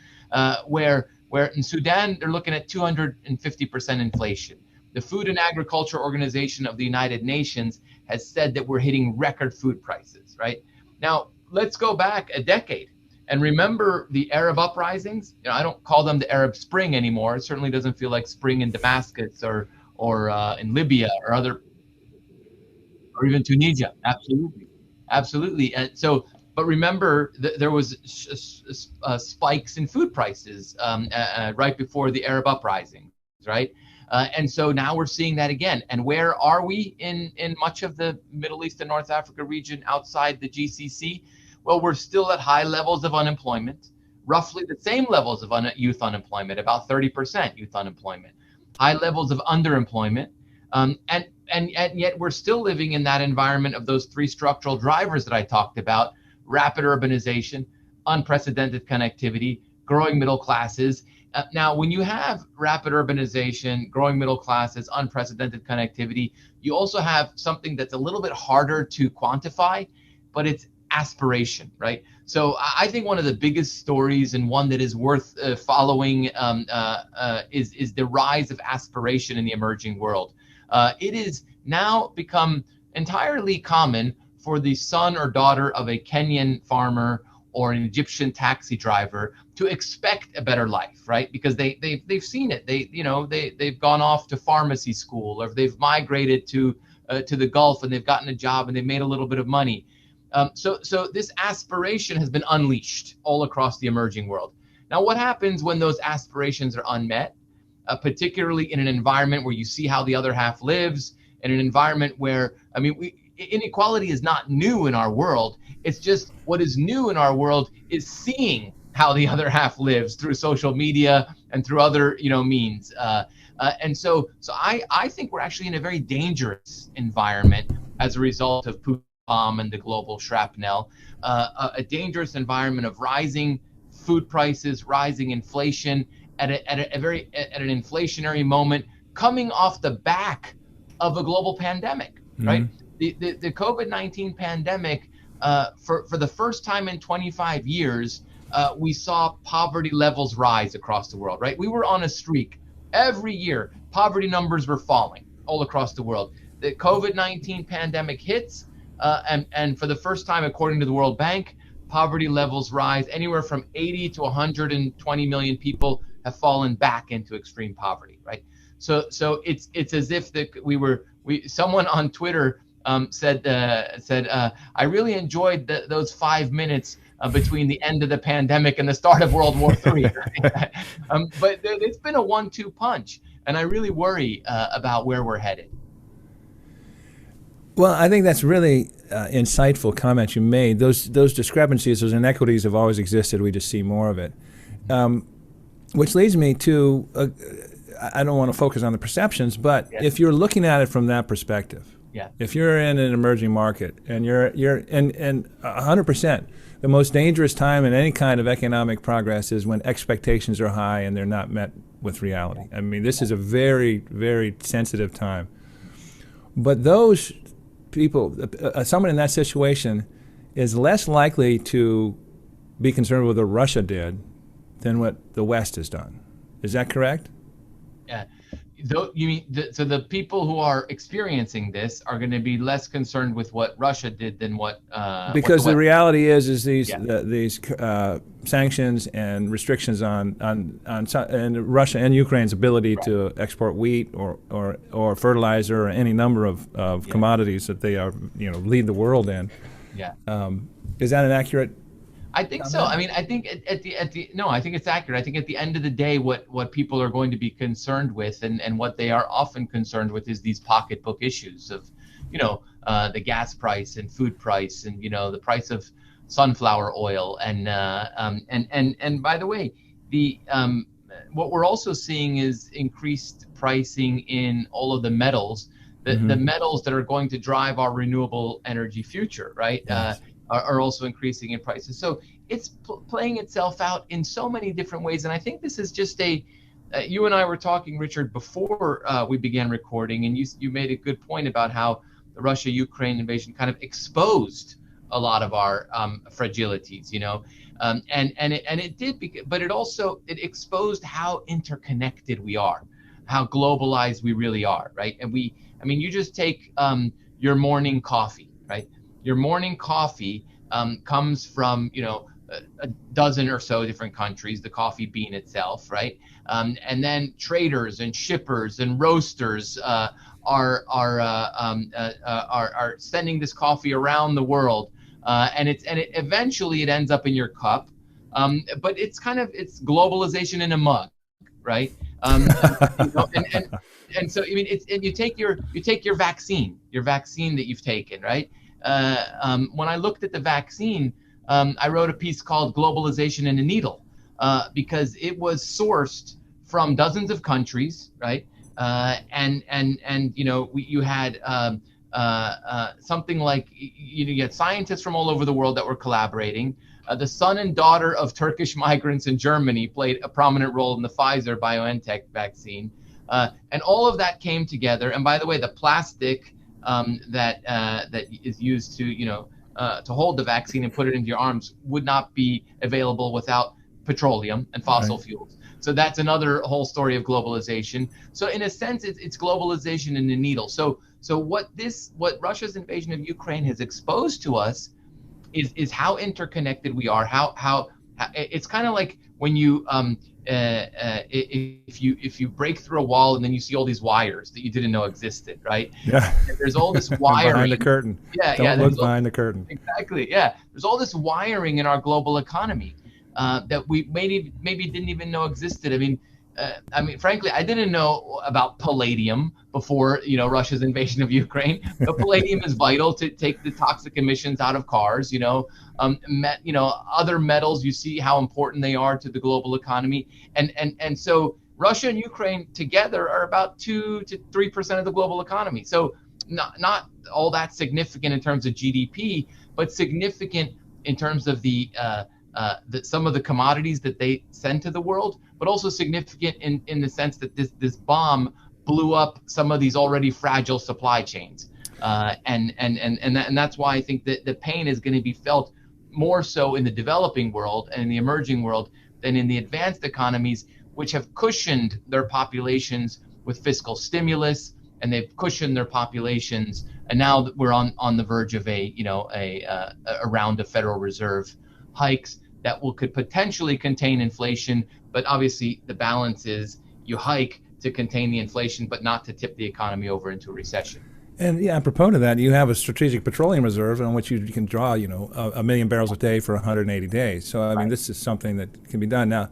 where in Sudan they're looking at 250% inflation. The Food and Agriculture Organization of the United Nations has said that we're hitting record food prices, right? Now, let's go back a decade. And remember the Arab uprisings? I don't call them the Arab Spring anymore. It certainly doesn't feel like spring in Damascus or in Libya or even Tunisia. Absolutely, absolutely. And so, but remember, there was spikes in food prices right before the Arab uprising, right? And so now we're seeing that again. And where are we in much of the Middle East and North Africa region outside the GCC? Well, we're still at high levels of unemployment, roughly the same levels of youth unemployment, about 30% youth unemployment, high levels of underemployment. And yet we're still living in that environment of those three structural drivers that I talked about: rapid urbanization, unprecedented connectivity, growing middle classes. Now, when you have rapid urbanization, growing middle classes, unprecedented connectivity, you also have something that's a little bit harder to quantify, but it's aspiration, right? So I think one of the biggest stories, and one that is worth following, is the rise of aspiration in the emerging world. It is now become entirely common for the son or daughter of a Kenyan farmer or an Egyptian taxi driver to expect a better life, right? Because they've seen it. They've gone off to pharmacy school, or they've migrated to the Gulf and they've gotten a job and they've made a little bit of money. So this aspiration has been unleashed all across the emerging world. Now, what happens when those aspirations are unmet, particularly in an environment where you see how the other half lives, in an environment where, inequality is not new in our world. It's just what is new in our world is seeing how the other half lives through social media and through other, means. And so I think we're actually in a very dangerous environment as a result of Putin bomb and the global shrapnel, a dangerous environment of rising food prices, rising inflation at an inflationary moment, coming off the back of a global pandemic, right? The COVID-19 pandemic, for the first time in 25 years, we saw poverty levels rise across the world, right? We were on a streak. Every year, poverty numbers were falling all across the world. The COVID-19 pandemic hits, and for the first time, according to the World Bank, poverty levels rise. Anywhere from 80 to 120 million people have fallen back into extreme poverty, right? So it's as if someone on Twitter said I really enjoyed those 5 minutes between the end of the pandemic and the start of World War III. But it's been a 1-2 punch, and I really worry about where we're headed. Well, I think that's really insightful comments you made. Those discrepancies, those inequities have always existed. We just see more of it. Which leads me to, I don't want to focus on the perceptions, but if you're looking at it from that perspective, if you're in an emerging market and you're in 100%, the most dangerous time in any kind of economic progress is when expectations are high and they're not met with reality. I mean, this is a very, very sensitive time. But those people, someone in that situation is less likely to be concerned with what Russia did than what the West has done. Is that correct? Yeah. You mean so the people who are experiencing this are going to be less concerned with what Russia did than what because the reality is these sanctions and restrictions on Russia and Ukraine's ability to export wheat or fertilizer or any number of commodities that they are lead the world in. Is that an accurate? I think so. I mean, I think I think it's accurate. I think at the end of the day, what people are going to be concerned with and what they are often concerned with is these pocketbook issues of, the gas price and food price and, the price of sunflower oil. And by the way, what we're also seeing is increased pricing in all of the metals, the metals that are going to drive our renewable energy future, right? Yes. Are also increasing in prices. So it's playing itself out in so many different ways. And I think this is just you and I were talking, Richard, before we began recording, and you made a good point about how the Russia-Ukraine invasion kind of exposed a lot of our fragilities, and it did, but it exposed how interconnected we are, how globalized we really are, right? And you just take your morning coffee, right? Your morning coffee comes from, a dozen or so different countries, the coffee bean itself, right? And then traders and shippers and roasters are sending this coffee around the world, and eventually it ends up in your cup. But it's globalization in a mug, right? And so I mean, you take your vaccine that you've taken, right? When I looked at the vaccine, I wrote a piece called "Globalization in a Needle," because it was sourced from dozens of countries, right? You had something like you had scientists from all over the world that were collaborating. The son and daughter of Turkish migrants in Germany played a prominent role in the Pfizer BioNTech vaccine. And all of that came together. And by the way, the plastic that is used to hold the vaccine and put it into your arms would not be available without petroleum and fossil fuels. So that's another whole story of globalization. So in a sense, it's globalization in the needle. So what Russia's invasion of Ukraine has exposed to us is how interconnected we are. How it's kind of like when you if you break through a wall and then you see all these wires that you didn't know existed, right? Yeah. And there's all this wiring behind the curtain. Don't look behind the curtain. Exactly. Yeah. There's all this wiring in our global economy that we maybe didn't even know existed. I mean, frankly, I didn't know about palladium before Russia's invasion of Ukraine. But palladium is vital to take the toxic emissions out of cars. Other metals. You see how important they are to the global economy, and so Russia and Ukraine together are about 2 to 3% of the global economy. So not all that significant in terms of GDP, but significant in terms of some of the commodities that they send to the world, but also significant in the sense that this bomb blew up some of these already fragile supply chains, and that's why I think that the pain is going to be felt more so in the developing world and in the emerging world than in the advanced economies, which have cushioned their populations with fiscal stimulus, and they've cushioned their populations, and now we're on the verge of a round of Federal Reserve hikes that could potentially contain inflation, but obviously the balance is you hike to contain the inflation, but not to tip the economy over into a recession. And yeah, apropos to that, you have a strategic petroleum reserve on which you can draw, a million barrels a day for 180 days. So I mean, this is something that can be done. Now,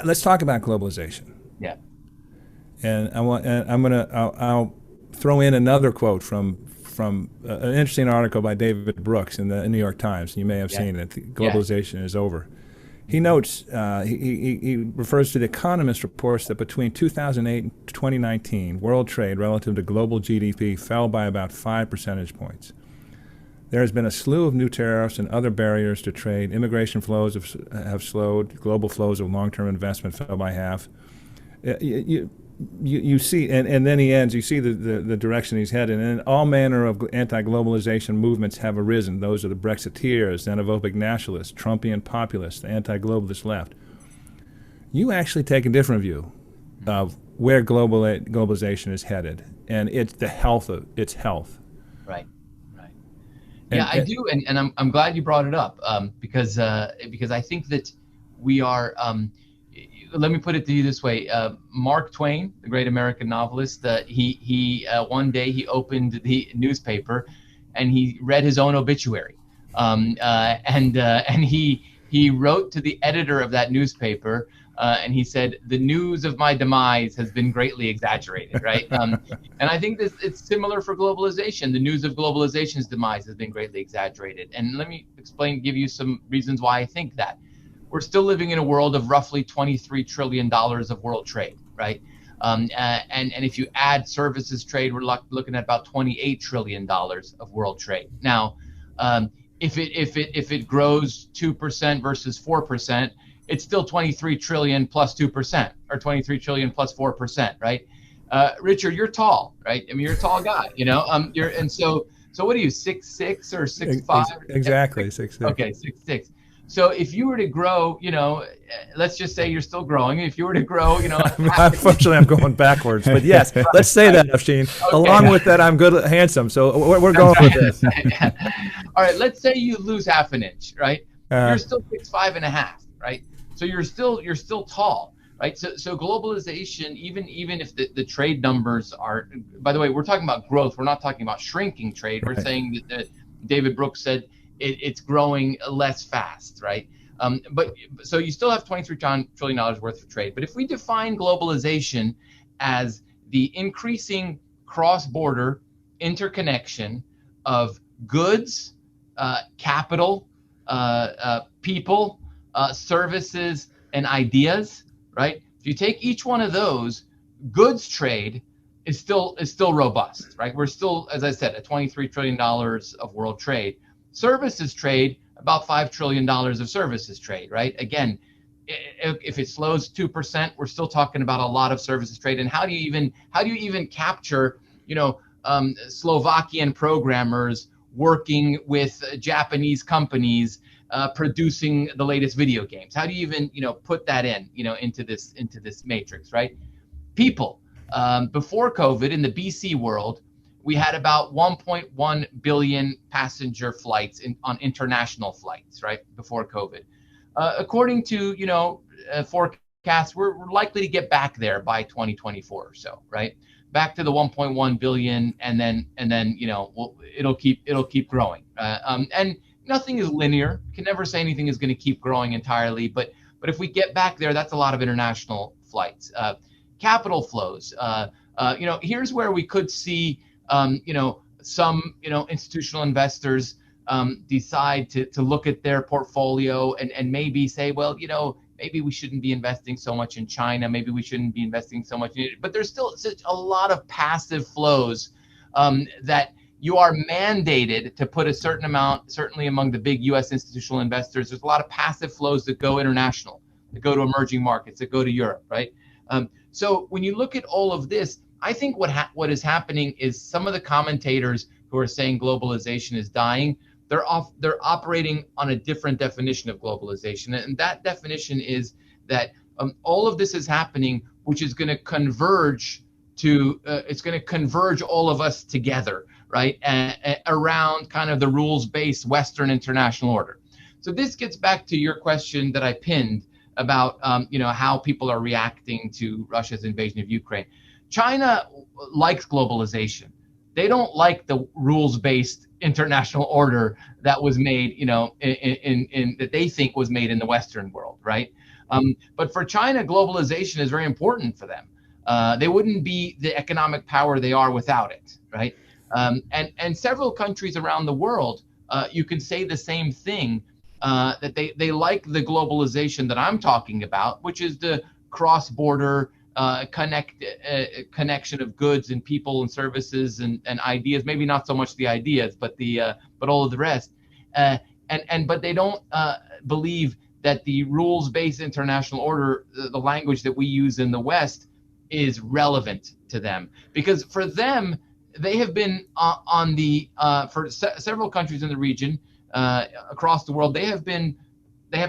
let's talk about globalization. Yeah. And I'll throw in another quote from an interesting article by David Brooks in the New York Times. You may have seen it. Globalization is over. He notes, he refers to the Economist reports that between 2008 and 2019, world trade relative to global GDP fell by about 5 percentage points. There has been a slew of new tariffs and other barriers to trade. Immigration flows have slowed. Global flows of long-term investment fell by half. You see, and then he ends, you see the direction he's headed, and all manner of anti-globalization movements have arisen. Those are the Brexiteers, xenophobic nationalists, Trumpian populists, the anti-globalist left. You actually take a different view of where globalization is headed, and it's the health of its health. Right. Yeah, I do, and I'm glad you brought it up, because I think that we are. Let me put it to you this way: Mark Twain, the great American novelist, he one day he opened the newspaper, and he read his own obituary, and he wrote to the editor of that newspaper, and he said, "The news of my demise has been greatly exaggerated." Right, and I think it's similar for globalization. The news of globalization's demise has been greatly exaggerated, and let me give you some reasons why I think that. We're still living in a world of roughly $23 trillion of world trade, right? And if you add services trade, we're looking at about $28 trillion of world trade. Now, if it grows 2% versus 4%, it's still 23 trillion plus 2%, or 23 trillion plus 4%, right? Richard, you're tall, right? I mean, you're a tall guy, So what are you, 6'6" or 6'5"? Exactly, 6'6". Okay, 6'6". So if you were to grow, let's just say you're still growing. If you were to grow, unfortunately, I'm going backwards. But yes, let's say that, Afshin. Okay. Along with that, I'm good, handsome. So we're going with this. All right. Let's say you lose half an inch, right? You're still 6'5.5", right? So you're still tall, right? So globalization, even if the trade numbers are, by the way, we're talking about growth. We're not talking about shrinking trade. We're saying that David Brooks said it's growing less fast, right? But so you still have $23 trillion worth of trade. But if we define globalization as the increasing cross-border interconnection of goods, capital, people, services, and ideas, right? If you take each one of those, goods trade is still robust, right? We're still, as I said, at $23 trillion of world trade. Services trade, about $5 trillion of services trade, right? Again, if it slows 2%, we're still talking about a lot of services trade. And how do you even capture, Slovakian programmers working with Japanese companies producing the latest video games? How do you even, put that into this matrix, right? People, before COVID in the BC world, we had about 1.1 billion passenger flights on international flights, right, before COVID. According to, forecasts, we're likely to get back there by 2024 or so, right? Back to the 1.1 billion, and then it'll keep growing. And nothing is linear. You can never say anything is going to keep growing entirely, but if we get back there, that's a lot of international flights. Capital flows. Here's where we could see some institutional investors decide to look at their portfolio and maybe say, well, maybe we shouldn't be investing so much in China. Maybe we shouldn't be investing so much in it. But there's still such a lot of passive flows that you are mandated to put a certain amount, certainly among the big U.S. institutional investors. There's a lot of passive flows that go international, that go to emerging markets, that go to Europe, right? So when you look at all of this, I think what is happening is some of the commentators who are saying globalization is dying, they're operating on a different definition of globalization, and that definition is that all of this is happening, which is going to converge it's going to converge all of us together, right, around kind of the rules-based Western international order. So this gets back to your question that I pinned about how people are reacting to Russia's invasion of Ukraine. China likes globalization. They don't like the rules-based international order that was made, that they think was made in the Western world, right? But for China, globalization is very important for them. They wouldn't be the economic power they are without it, right? And several countries around the world, you can say the same thing, that they like the globalization that I'm talking about, which is the cross-border connection of goods and people and services and ideas. Maybe not so much the ideas, but all of the rest. But they don't believe that the rules-based international order, the language that we use in the West, is relevant to them, because for them, they have been for several countries in the region, across the world, they have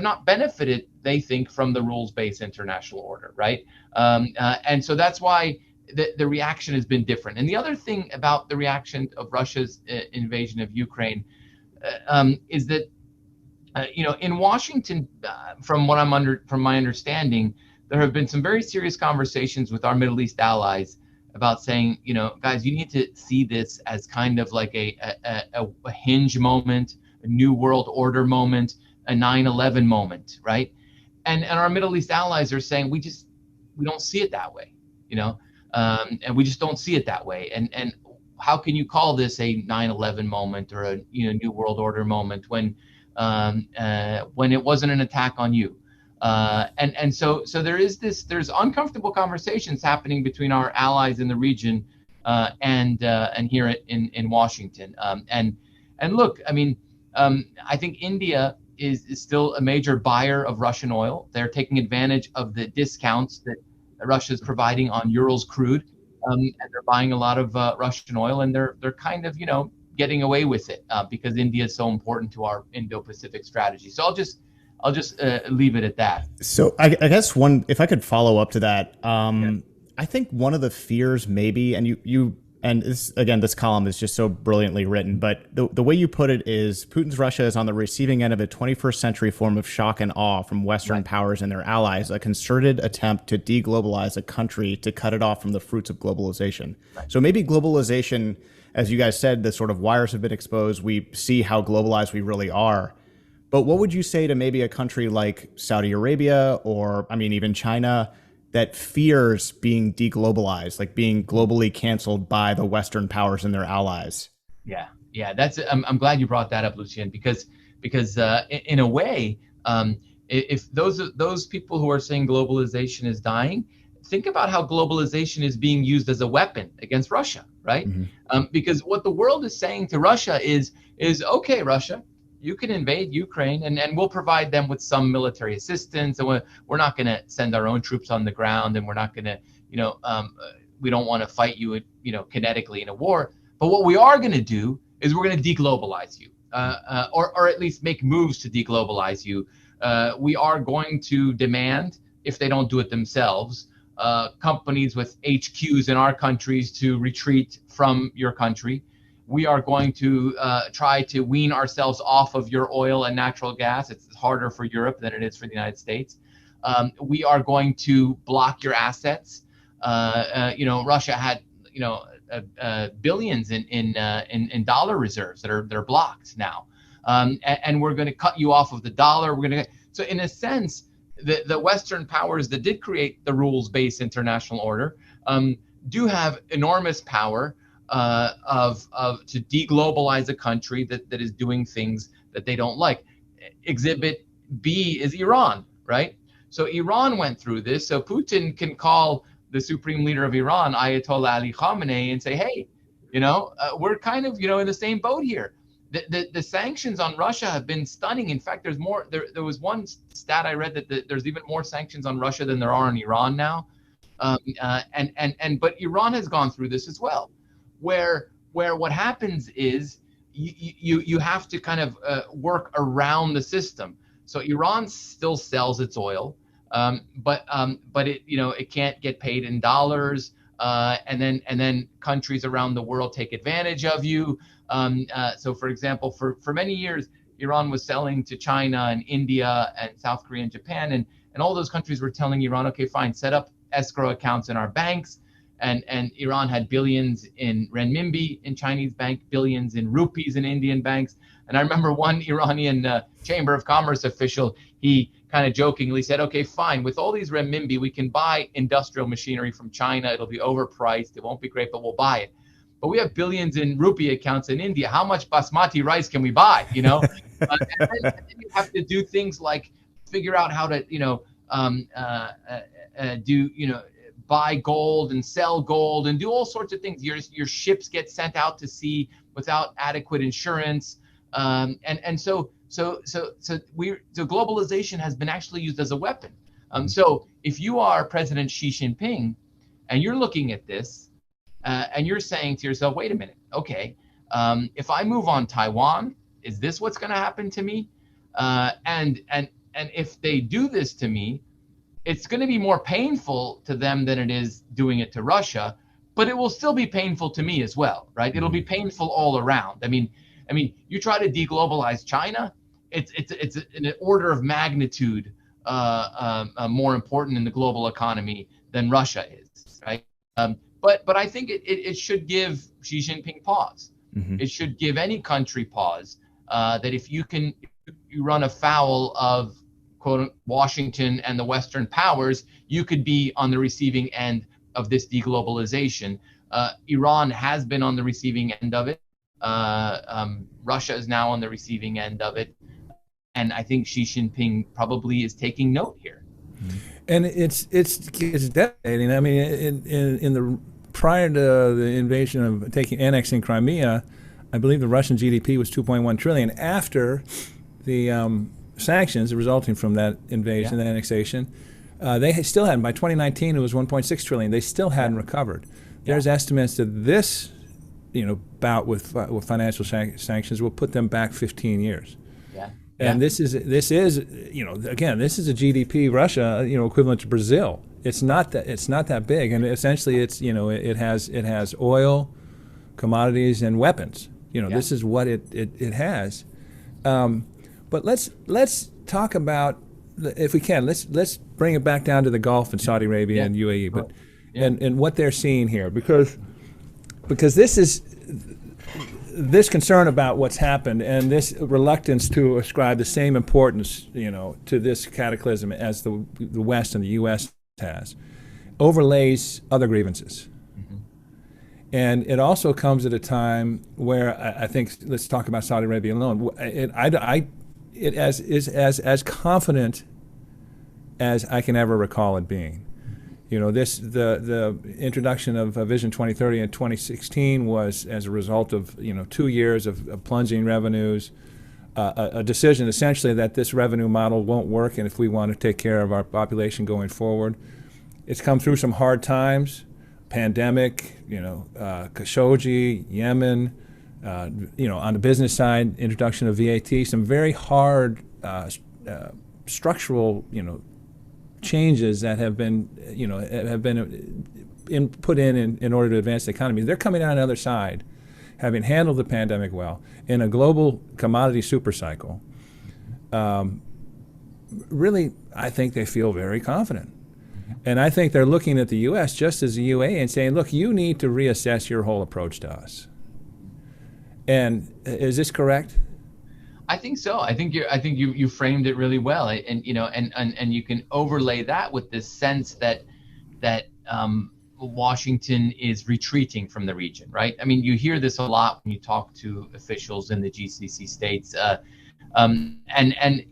not benefited, they think, from the rules-based international order, right? And so that's why the reaction has been different. And the other thing about the reaction of Russia's invasion of Ukraine is that, in Washington, from my understanding, there have been some very serious conversations with our Middle East allies about saying, guys, you need to see this as kind of like a hinge moment, a new world order moment, a 9/11 moment, right? And our Middle East allies are saying we don't see it that way, and we just don't see it that way. And how can you call this a 9/11 moment or a new world order moment when it wasn't an attack on you? And so there's uncomfortable conversations happening between our allies in the region and here in Washington. And look, I mean, I think India is still a major buyer of Russian oil. They're taking advantage of the discounts that Russia is providing on Urals crude, and they're buying a lot of Russian oil, and they're kind of getting away with it because India is so important to our Indo-Pacific strategy. So I'll just leave it at that. So I guess if I could follow up to that, I think one of the fears maybe, and and this, again, this column is just so brilliantly written, but the way you put it is Putin's Russia is on the receiving end of a 21st century form of shock and awe from Western powers and their allies, a concerted attempt to deglobalize a country to cut it off from the fruits of globalization. So maybe globalization, as you guys said, the sort of wires have been exposed. We see how globalized we really are. But what would you say to maybe a country like Saudi Arabia or, I mean, even China that fears being deglobalized, like being globally canceled by the Western powers and their allies? Yeah, that's. I'm glad you brought that up, Lucien, because in a way, if those people who are saying globalization is dying, think about how globalization is being used as a weapon against Russia, right? Because what the world is saying to Russia is okay, Russia, you can invade Ukraine and we'll provide them with some military assistance, and we're not going to send our own troops on the ground, and we're not going to, we don't want to fight you, kinetically in a war. But what we are going to do is we're going to deglobalize you, or at least make moves to deglobalize you. We are going to demand, if they don't do it themselves, companies with HQs in our countries to retreat from your country. We are going to try to wean ourselves off of your oil and natural gas. It's harder for Europe than it is for the United States. We are going to block your assets. Russia had, billions in dollar reserves that are blocked now, and we're going to cut you off of the dollar. So in a sense, the Western powers that did create the rules-based international order do have enormous power to deglobalize a country that is doing things that they don't like. Exhibit B is Iran, right? So Iran went through this. So Putin can call the supreme leader of Iran, Ayatollah Ali Khamenei, and say, hey, we're kind of, in the same boat here. The sanctions on Russia have been stunning. In fact, there's more. There was one stat I read that there's even more sanctions on Russia than there are on Iran now. But Iran has gone through this as well, where what happens is you have to kind of work around the system. So Iran still sells its oil, but it it can't get paid in dollars, and then countries around the world take advantage of you. So for example, for many years, Iran was selling to China and India and South Korea and Japan, and all those countries were telling Iran, okay, fine, set up escrow accounts in our banks. And Iran had billions in renminbi in Chinese bank, billions in rupees in Indian banks. And I remember one Iranian Chamber of Commerce official, he kind of jokingly said, okay, fine, with all these renminbi, we can buy industrial machinery from China. It'll be overpriced. It won't be great, but we'll buy it. But we have billions in rupee accounts in India. How much basmati rice can we buy? And then you have to do things like figure out how to, buy gold and sell gold and do all sorts of things. Your ships get sent out to sea without adequate insurance, so globalization has been actually used as a weapon. So if you are President Xi Jinping and you're looking at this and you're saying to yourself, wait a minute, okay, if I move on Taiwan, is this what's going to happen to me? And if they do this to me, it's going to be more painful to them than it is doing it to Russia, but it will still be painful to me as well, right? It'll be painful all around. I mean, you try to deglobalize China, it's an order of magnitude more important in the global economy than Russia is, right? But I think it should give Xi Jinping pause. It should give any country pause that if you run afoul of quote Washington and the Western powers, you could be on the receiving end of this deglobalization. Iran has been on the receiving end of it. Russia is now on the receiving end of it. And I think Xi Jinping probably is taking note here. And it's devastating. I mean, in the prior to the invasion of annexing Crimea, I believe the Russian GDP was 2.1 trillion. After the sanctions resulting from that invasion, that annexation, they still hadn't. By 2019, it was 1.6 trillion. They still hadn't recovered. There's estimates that this, bout with financial sanctions will put them back 15 years. And this is again, this is a GDP Russia, equivalent to Brazil. It's not that big, and essentially it has oil, commodities, and weapons. This is what it has. But let's talk about, if we can, let's bring it back down to the Gulf and Saudi Arabia and UAE, but and what they're seeing here, because this concern about what's happened and this reluctance to ascribe the same importance, to this cataclysm as the West and the U.S. has, overlays other grievances. And it also comes at a time where I think, let's talk about Saudi Arabia alone. It is as confident as I can ever recall it being. The introduction of Vision 2030 in 2016 was as a result of 2 years of plunging revenues, a decision essentially that this revenue model won't work, and if we want to take care of our population going forward, it's come through some hard times. Pandemic, Khashoggi, Yemen, on the business side, introduction of VAT, some very hard structural, changes that have been, put in order to advance the economy. They're coming out on the other side, having handled the pandemic well, in a global commodity supercycle. Really, I think they feel very confident. And I think they're looking at the U.S. just as the UAE and saying, look, you need to reassess your whole approach to us. And is this correct? I think so. I think you framed it really well, and you can overlay that with this sense that Washington is retreating from the region, right? I mean, you hear this a lot when you talk to officials in the GCC states, and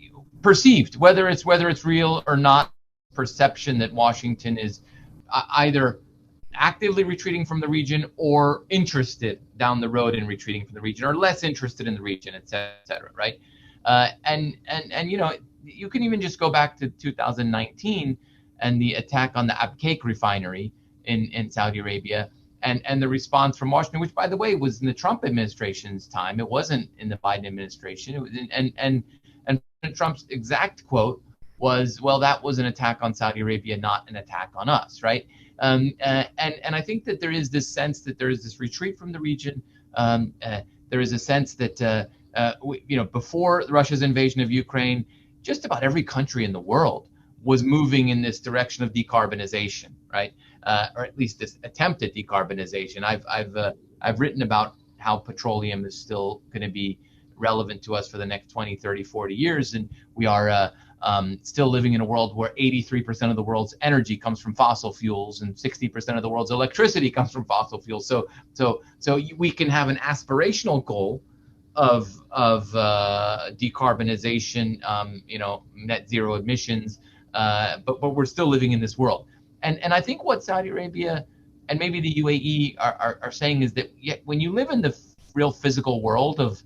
perceived, whether it's real or not, perception that Washington is either actively retreating from the region or interested down the road in retreating from the region, or less interested in the region, et cetera, right? And you can even just go back to 2019 and the attack on the Abqaiq refinery in Saudi Arabia, and the response from Washington, which, by the way, was in the Trump administration's time. It wasn't in the Biden administration. It was and Trump's exact quote was, well, that was an attack on Saudi Arabia, not an attack on us, right? And I think that there is this sense that there is this retreat from the region. There is a sense that, before Russia's invasion of Ukraine, just about every country in the world was moving in this direction of decarbonization, right? Or at least this attempt at decarbonization. I've written about how petroleum is still going to be relevant to us for the next 20, 30, 40 years, and we are still living in a world where 83% of the world's energy comes from fossil fuels and 60% of the world's electricity comes from fossil fuels. So we can have an aspirational goal of decarbonization, net zero emissions, but we're still living in this world. And I think what Saudi Arabia and maybe the UAE are saying is that when you live in the real physical world of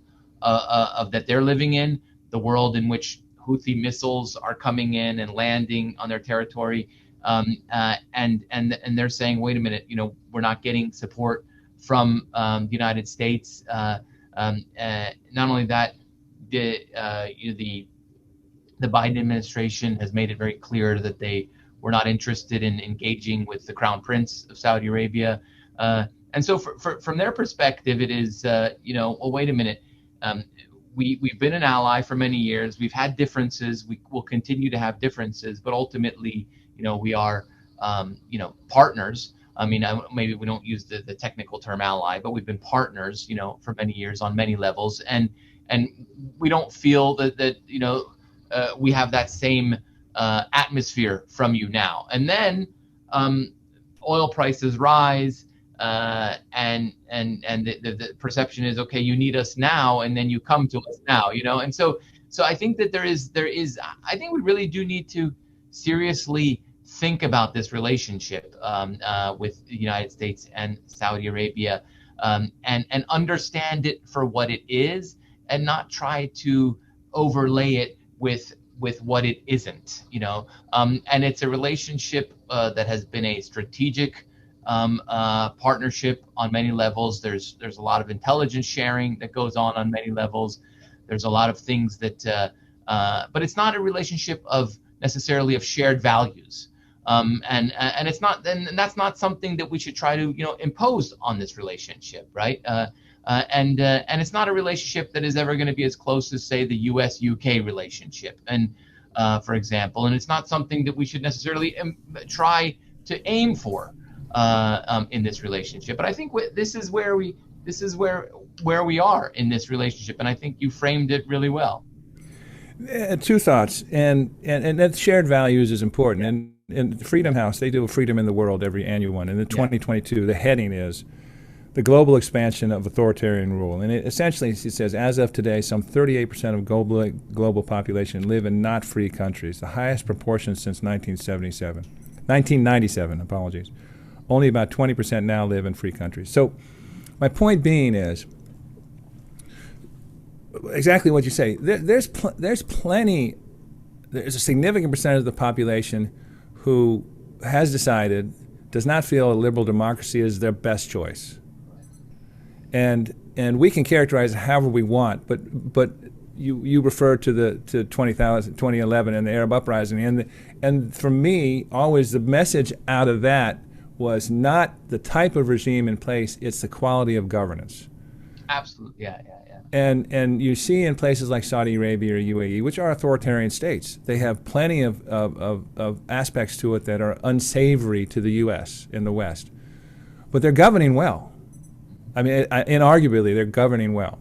that they're living in, the world in which Houthi missiles are coming in and landing on their territory, and they're saying, wait a minute, we're not getting support from the United States. Not only that, the Biden administration has made it very clear that they were not interested in engaging with the Crown Prince of Saudi Arabia, and so from their perspective, it is, well, wait a minute. We've been an ally for many years. We've had differences. We will continue to have differences, but ultimately, we are, partners. I mean, maybe we don't use the technical term ally, but we've been partners, for many years on many levels, and we don't feel that we have that same atmosphere from you now. And then oil prices rise. And the perception is, okay, you need us now, and then you come to us now, and so I think that there is I think we really do need to seriously think about this relationship with the United States and Saudi Arabia, and understand it for what it is, and not try to overlay it with what it isn't, and it's a relationship that has been a strategic partnership on many levels. There's a lot of intelligence sharing that goes on many levels. There's a lot of things that but it's not a relationship of necessarily of shared values. And it's not, and that's not something that we should try to impose on this relationship, right? And it's not a relationship that is ever going to be as close as, say, the U.S.-UK relationship, and for example, and it's not something that we should necessarily try to aim for in this relationship. But I think this is where we are in this relationship, and I think you framed it really well. Two thoughts, and that shared values is important. And in the Freedom House, they do a Freedom in the World every annual one. And in 2022, the heading is the global expansion of authoritarian rule. And essentially, it says, as of today, some 38% of global population live in not free countries, the highest proportion since 1997, apologies. Only about 20% now live in free countries. So my point being is exactly what you say. There's a significant percentage of the population who has decided, does not feel a liberal democracy is their best choice. And we can characterize it however we want, but you refer to 2011 and the Arab uprising, and for me, always the message out of that was not the type of regime in place, it's the quality of governance. Absolutely, yeah. And you see in places like Saudi Arabia or UAE, which are authoritarian states, they have plenty of aspects to it that are unsavory to the U.S. in the West, but they're governing well. I mean, inarguably, they're governing well,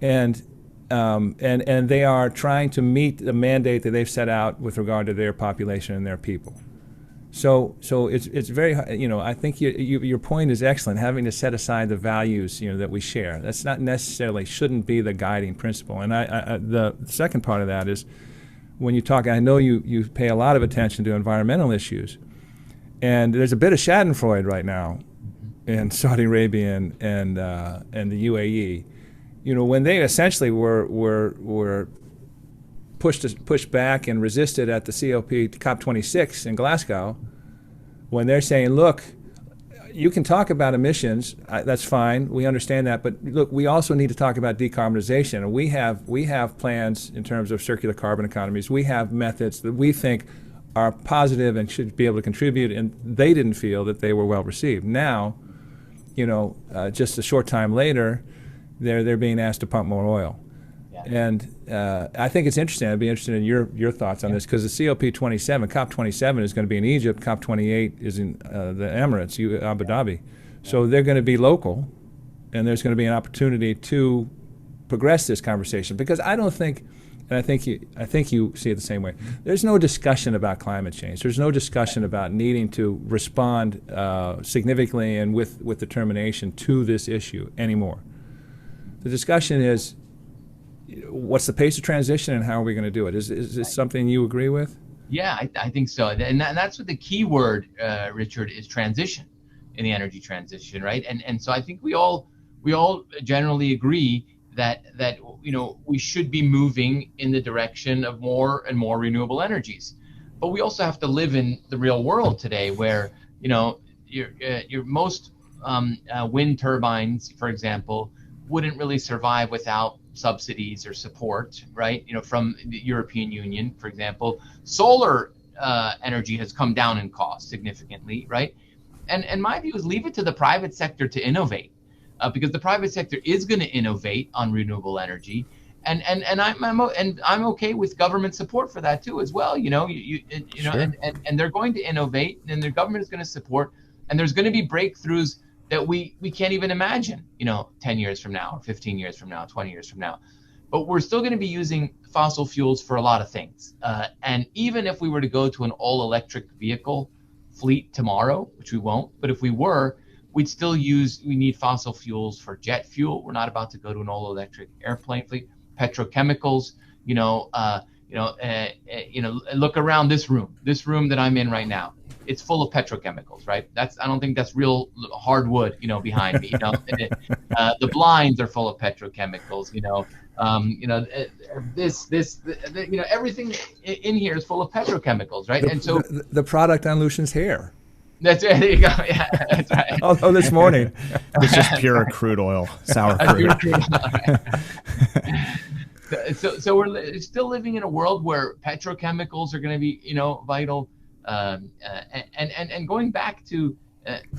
and they are trying to meet the mandate that they've set out with regard to their population and their people. So it's very, I think your point is excellent, having to set aside the values, that we share. That's not necessarily, shouldn't be the guiding principle. And the second part of that is, when you talk, I know you pay a lot of attention to environmental issues, and there's a bit of Schadenfreude right now in Saudi Arabia and the UAE. When they essentially were pushed back and resisted at the COP26 in Glasgow, when they're saying, look, you can talk about emissions, that's fine, we understand that, but look, we also need to talk about decarbonization. And we have plans in terms of circular carbon economies. We have methods that we think are positive and should be able to contribute, and they didn't feel that they were well received. Now, just a short time later, they're being asked to pump more oil. And I think it's interesting. I'd be interested in your thoughts on this, because the COP27 is going to be in Egypt. COP28 is in the Emirates, Abu Dhabi. So they're going to be local, and there's going to be an opportunity to progress this conversation. Because I don't think, and I think you see it the same way. There's no discussion about climate change. There's no discussion about needing to respond significantly and with determination to this issue anymore. The discussion is, what's the pace of transition and how are we going to do it? Is this something you agree with? Yeah, I think so. And that's what the key word, Richard, is transition in the energy transition, right? And so I think we all generally agree that we should be moving in the direction of more and more renewable energies. But we also have to live in the real world today, where your most wind turbines, for example, wouldn't really survive without subsidies or support, right? From the European Union, for example. Solar energy has come down in cost significantly, right? And my view is, leave it to the private sector to innovate, because the private sector is going to innovate on renewable energy, and I'm okay with government support for that too as well. Sure. And they're going to innovate, and their government is going to support, and there's going to be breakthroughs that we can't even imagine, 10 years from now, or 15 years from now, 20 years from now. But we're still going to be using fossil fuels for a lot of things. And even if we were to go to an all-electric vehicle fleet tomorrow, which we won't, but if we were, we need fossil fuels for jet fuel. We're not about to go to an all-electric airplane fleet. Petrochemicals, look around this room that I'm in right now. It's full of petrochemicals, right? I don't think that's real hardwood, behind me. The blinds are full of petrochemicals. Everything in here is full of petrochemicals, right? And so the product on Lucian's hair. That's it. There you go. Yeah, that's right. Although this morning, it's just pure crude oil, sour crude. So we're still living in a world where petrochemicals are going to be, vital. And going back to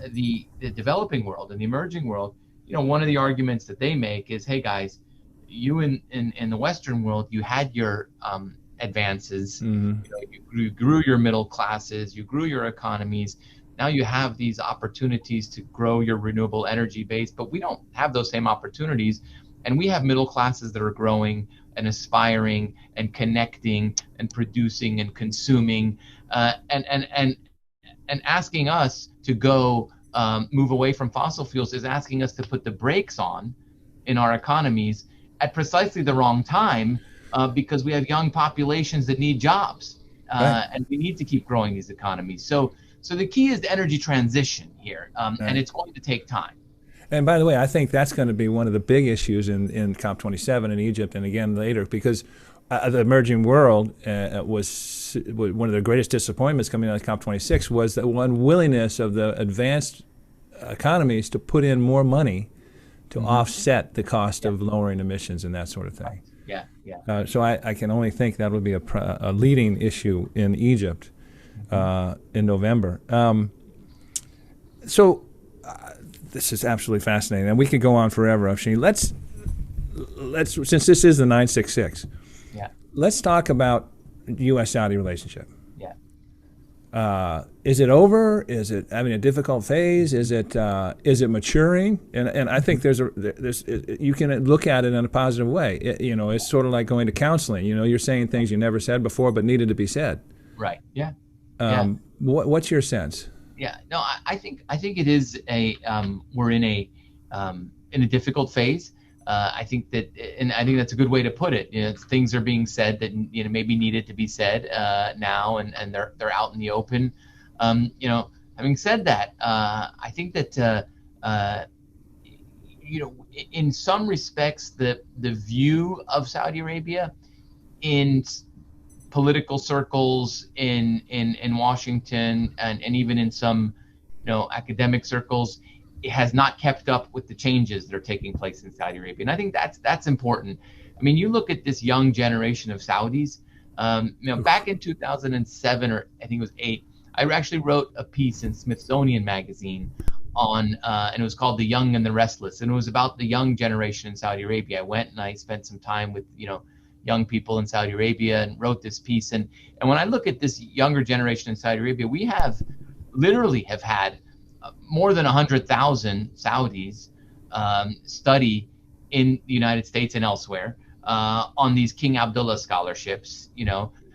the developing world and the emerging world, one of the arguments that they make is, hey guys, you in the Western world, you had your advances, you grew your middle classes, you grew your economies. Now you have these opportunities to grow your renewable energy base, but we don't have those same opportunities. And we have middle classes that are growing and aspiring and connecting and producing and consuming, and asking us to go move away from fossil fuels is asking us to put the brakes on in our economies at precisely the wrong time, because we have young populations that need jobs, Right. and we need to keep growing these economies. So the key is the energy transition here, and it's going to take time. And by the way, I think that's going to be one of the big issues in COP27 in Egypt and again later, because the emerging world was one of the greatest disappointments coming out of COP26 was the unwillingness of the advanced economies to put in more money to offset the cost of lowering emissions and that sort of thing. Yeah. So I can only think that would be a leading issue in Egypt in November. This is absolutely fascinating, and we could go on forever, Afshin. Let's since this is the 966, let's talk about U.S.-Saudi relationship. Is it over? Is it having a difficult phase? Is it maturing? And I think there's you can look at it in a positive way. It's sort of like going to counseling. You're saying things you never said before but needed to be said. Right. Yeah. What's your sense? Yeah. No, I think it is we're in a difficult phase. I think that's a good way to put it. Things are being said that maybe needed to be said now, and they're out in the open. Having said that, I think that in some respects the view of Saudi Arabia in political circles in Washington and even in some academic circles, it has not kept up with the changes that are taking place in Saudi Arabia. And I think that's important. I mean, you look at this young generation of Saudis, back in 2007, or I think it was 2008, I actually wrote a piece in Smithsonian Magazine on, and it was called The Young and the Restless. And it was about the young generation in Saudi Arabia. I went and I spent some time with, young people in Saudi Arabia and wrote this piece. And when I look at this younger generation in Saudi Arabia, we literally have had more than 100,000 Saudis study in the United States and elsewhere on these King Abdullah scholarships,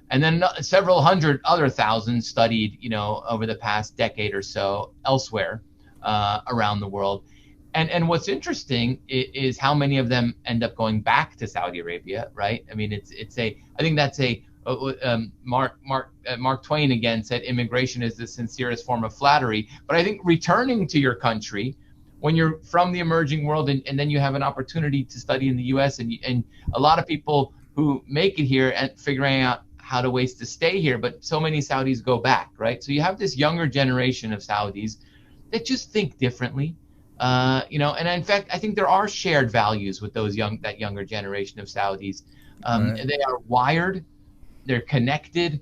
and then several hundred other thousand studied, over the past decade or so elsewhere around the world. And what's interesting is how many of them end up going back to Saudi Arabia, right? I mean, I think that's Mark Twain again said immigration is the sincerest form of flattery. But I think returning to your country when you're from the emerging world and then you have an opportunity to study in the U.S. and a lot of people who make it here and figuring out how to ways to stay here, but so many Saudis go back, right? So you have this younger generation of Saudis that just think differently. And in fact, I think there are shared values with that younger generation of Saudis. Right. They are wired, they're connected,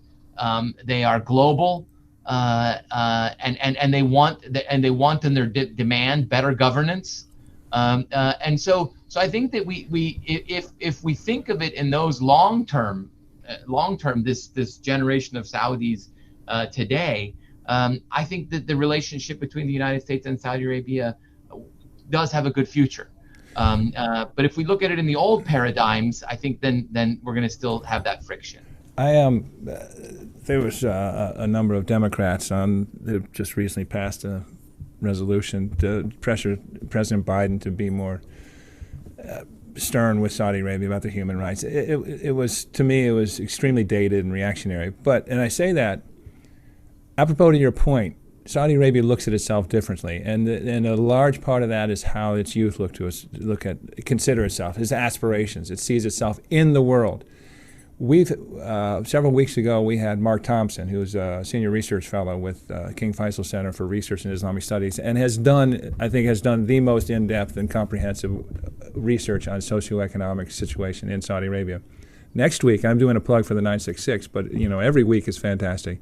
they are global, and they want and they demand better governance. And so I think that if we think of it in those long term, this generation of Saudis today, I think that the relationship between the United States and Saudi Arabia does have a good future. But if we look at it in the old paradigms, I think then we're going to still have that friction. There was a number of Democrats that just recently passed a resolution to pressure President Biden to be more stern with Saudi Arabia about their human rights. It was, to me, it was extremely dated and reactionary. And I say that apropos to your point. Saudi Arabia looks at itself differently, and a large part of that is how its youth consider itself, its aspirations. It sees itself in the world. We've several weeks ago we had Mark Thompson, who's a senior research fellow with King Faisal Center for Research in Islamic Studies, and has done the most in-depth and comprehensive research on socioeconomic situation in Saudi Arabia. Next week, I'm doing a plug for the 966, but every week is fantastic.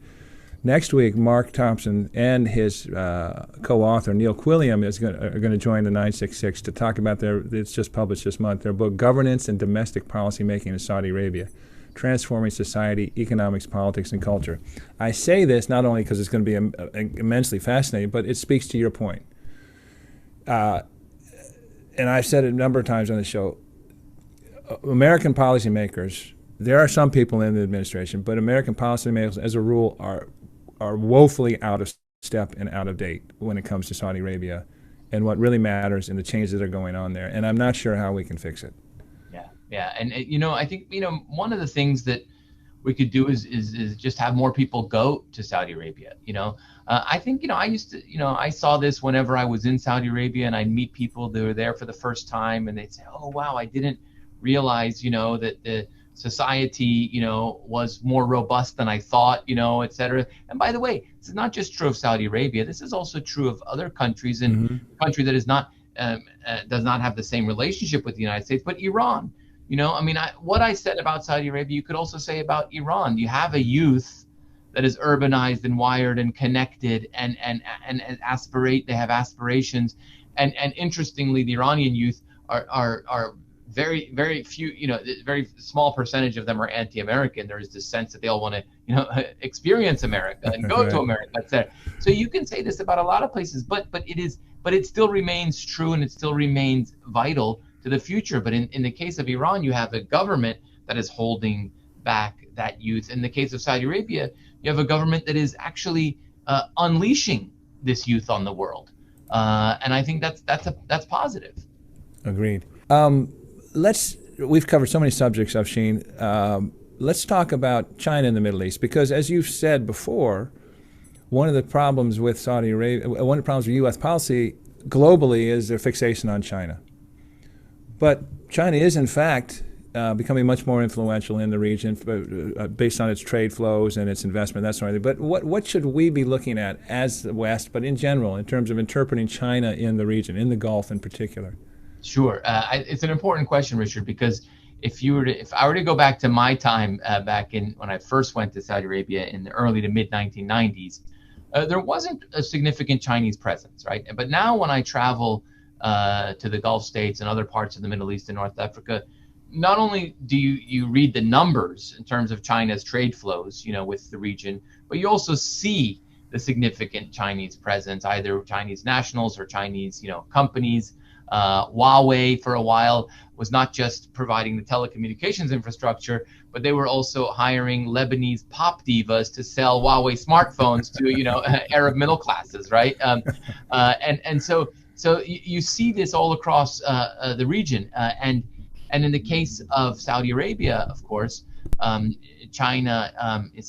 Next week, Mark Thompson and his co-author Neil Quilliam are going to join the 966 to talk about it's just published this month, their book Governance and Domestic Policymaking in Saudi Arabia, Transforming Society, Economics, Politics, and Culture. I say this not only because it's going to be immensely fascinating, but it speaks to your point. And I've said it a number of times on the show, American policymakers, there are some people in the administration, but American policymakers, as a rule, are woefully out of step and out of date when it comes to Saudi Arabia and what really matters and the changes that are going on there. And I'm not sure how we can fix it. Yeah. And, I think, one of the things that we could do is just have more people go to Saudi Arabia. I think, I used to, I saw this whenever I was in Saudi Arabia and I'd meet people that were there for the first time and they'd say, oh, wow, I didn't realize, that the society, was more robust than I thought, et cetera. And by the way, this is not just true of Saudi Arabia. This is also true of other countries, and a country that is not does not have the same relationship with the United States, but Iran. What I said about Saudi Arabia, you could also say about Iran. You have a youth that is urbanized and wired and connected and aspirate. They have aspirations, and interestingly, the Iranian youth are very, very few, very small percentage of them are anti-American. There is this sense that they all want to, experience America and go to America, etc. So you can say this about a lot of places, but it still remains true and it still remains vital to the future. But in the case of Iran, you have a government that is holding back that youth. In the case of Saudi Arabia, you have a government that is actually unleashing this youth on the world, and I think that's positive. Agreed. We've covered so many subjects, Afshin. Let's talk about China and the Middle East, because as you've said before, one of the problems with Saudi Arabia, one of the problems with U.S. policy globally is their fixation on China. But China is, in fact, becoming much more influential in the region based on its trade flows and its investment, that sort of thing. But what should we be looking at as the West, but in general, in terms of interpreting China in the region, in the Gulf in particular? Sure. It's an important question, Richard, because if I were to go back to my time back when I first went to Saudi Arabia in the early to mid 1990s, there wasn't a significant Chinese presence, right? But now when I travel to the Gulf states and other parts of the Middle East and North Africa, not only do you read the numbers in terms of China's trade flows, with the region, but you also see the significant Chinese presence, either Chinese nationals or Chinese, companies. Huawei for a while was not just providing the telecommunications infrastructure, but they were also hiring Lebanese pop divas to sell Huawei smartphones to Arab middle classes, right? And so you see this all across the region, and in the case of Saudi Arabia, of course, Saudi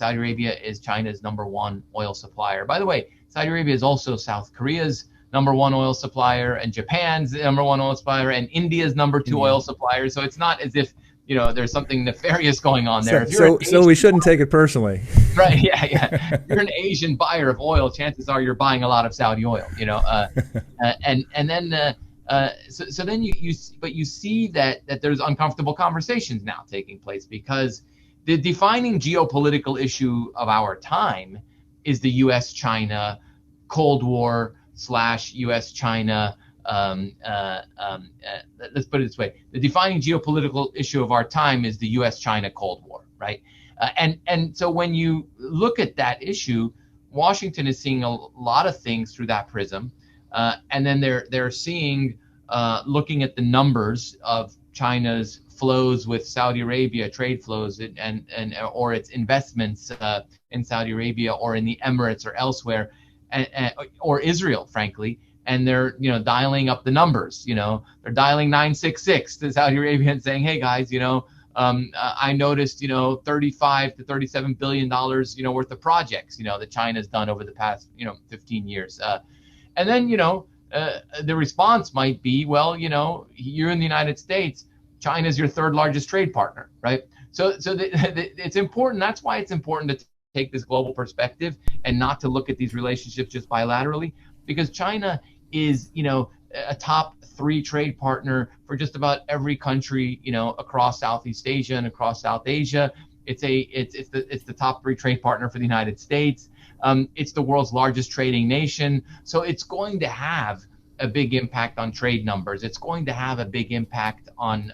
Arabia is China's #1 oil supplier. By the way, Saudi Arabia is also South Korea's #1 oil supplier, and Japan's #1 oil supplier, and India's #2 oil supplier. So it's not as if there's something nefarious going on there. So we shouldn't take it personally, right? Yeah. If you're an Asian buyer of oil, chances are you're buying a lot of Saudi oil. And then you see that there's uncomfortable conversations now taking place, because the defining geopolitical issue of our time is the U.S.-China Cold War / U.S.-China. Let's put it this way: the defining geopolitical issue of our time is the U.S.-China Cold War, right? And so when you look at that issue, Washington is seeing a lot of things through that prism, and then they're seeing, looking at the numbers of China's flows with Saudi Arabia, trade flows, and or its investments in Saudi Arabia or in the Emirates or elsewhere, or Israel, frankly. And they're dialing up the numbers. They're dialing 966 to Saudi Arabia and saying, hey guys, I noticed 35 to 37 billion dollars worth of projects that China's done over the past 15 years. And then the response might be, well, you're in the United States, China's your third largest trade partner, right? It's important. That's why it's important to take this global perspective and not to look at these relationships just bilaterally, because China is, a top 3 trade partner for just about every country, across Southeast Asia and across South Asia. It's the top 3 trade partner for the United States. It's the world's largest trading nation. So it's going to have a big impact on trade numbers. It's going to have a big impact on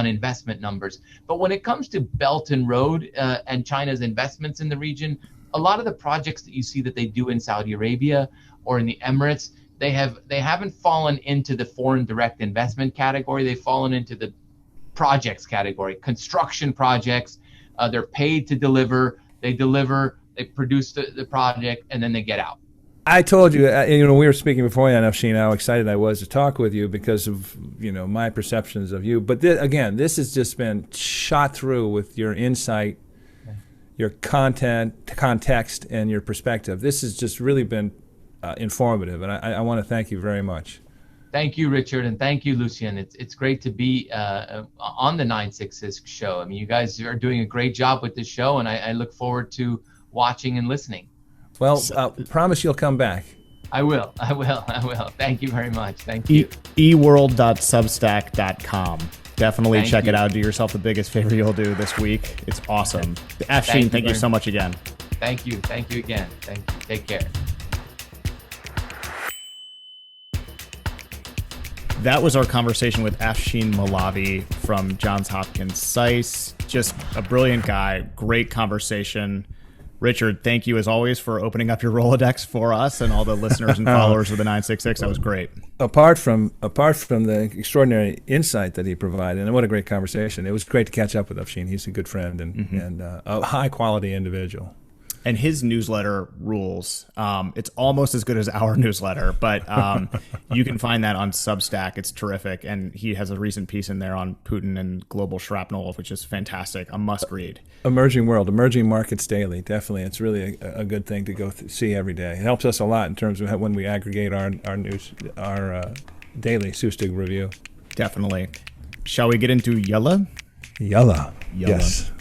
investment numbers. But when it comes to Belt and Road and China's investments in the region, a lot of the projects that you see that they do in Saudi Arabia or in the Emirates, they haven't fallen into the foreign direct investment category. They've fallen into the projects category, construction projects. They're paid to deliver. They deliver. They produce the project, and then they get out. I told you, we were speaking before, Afshin, how excited I was to talk with you because of, my perceptions of you. But again, this has just been shot through with your insight, your context, and your perspective. This has just really been informative, and I want to thank you very much. Thank you, Richard, and thank you, Lucian. It's great to be on the 966 show. I mean, you guys are doing a great job with this show, and I look forward to watching and listening. Well, promise you'll come back. I will. Thank you very much. Thank you. eworld.substack.com. Definitely check it out. Do yourself the biggest favor you'll do this week. It's awesome. Afshin, thank you so much again. Thank you. Thank you again. Thank you. Take care. That was our conversation with Afshin Molavi from Johns Hopkins SAIS. Just a brilliant guy. Great conversation. Richard, thank you as always for opening up your Rolodex for us and all the listeners and followers of the 966. That was great. Apart from the extraordinary insight that he provided, and what a great conversation. It was great to catch up with Afshin. He's a good friend and a high quality individual. And his newsletter rules. It's almost as good as our newsletter, but you can find that on Substack. It's terrific. And he has a recent piece in there on Putin and Global Shrapnel, which is fantastic. A must read. Emerging World, Emerging Markets Daily. Definitely. It's really a good thing to go see every day. It helps us a lot in terms of when we aggregate our news, our daily Sustig review. Definitely. Shall we get into Yallah? Yallah. Yes.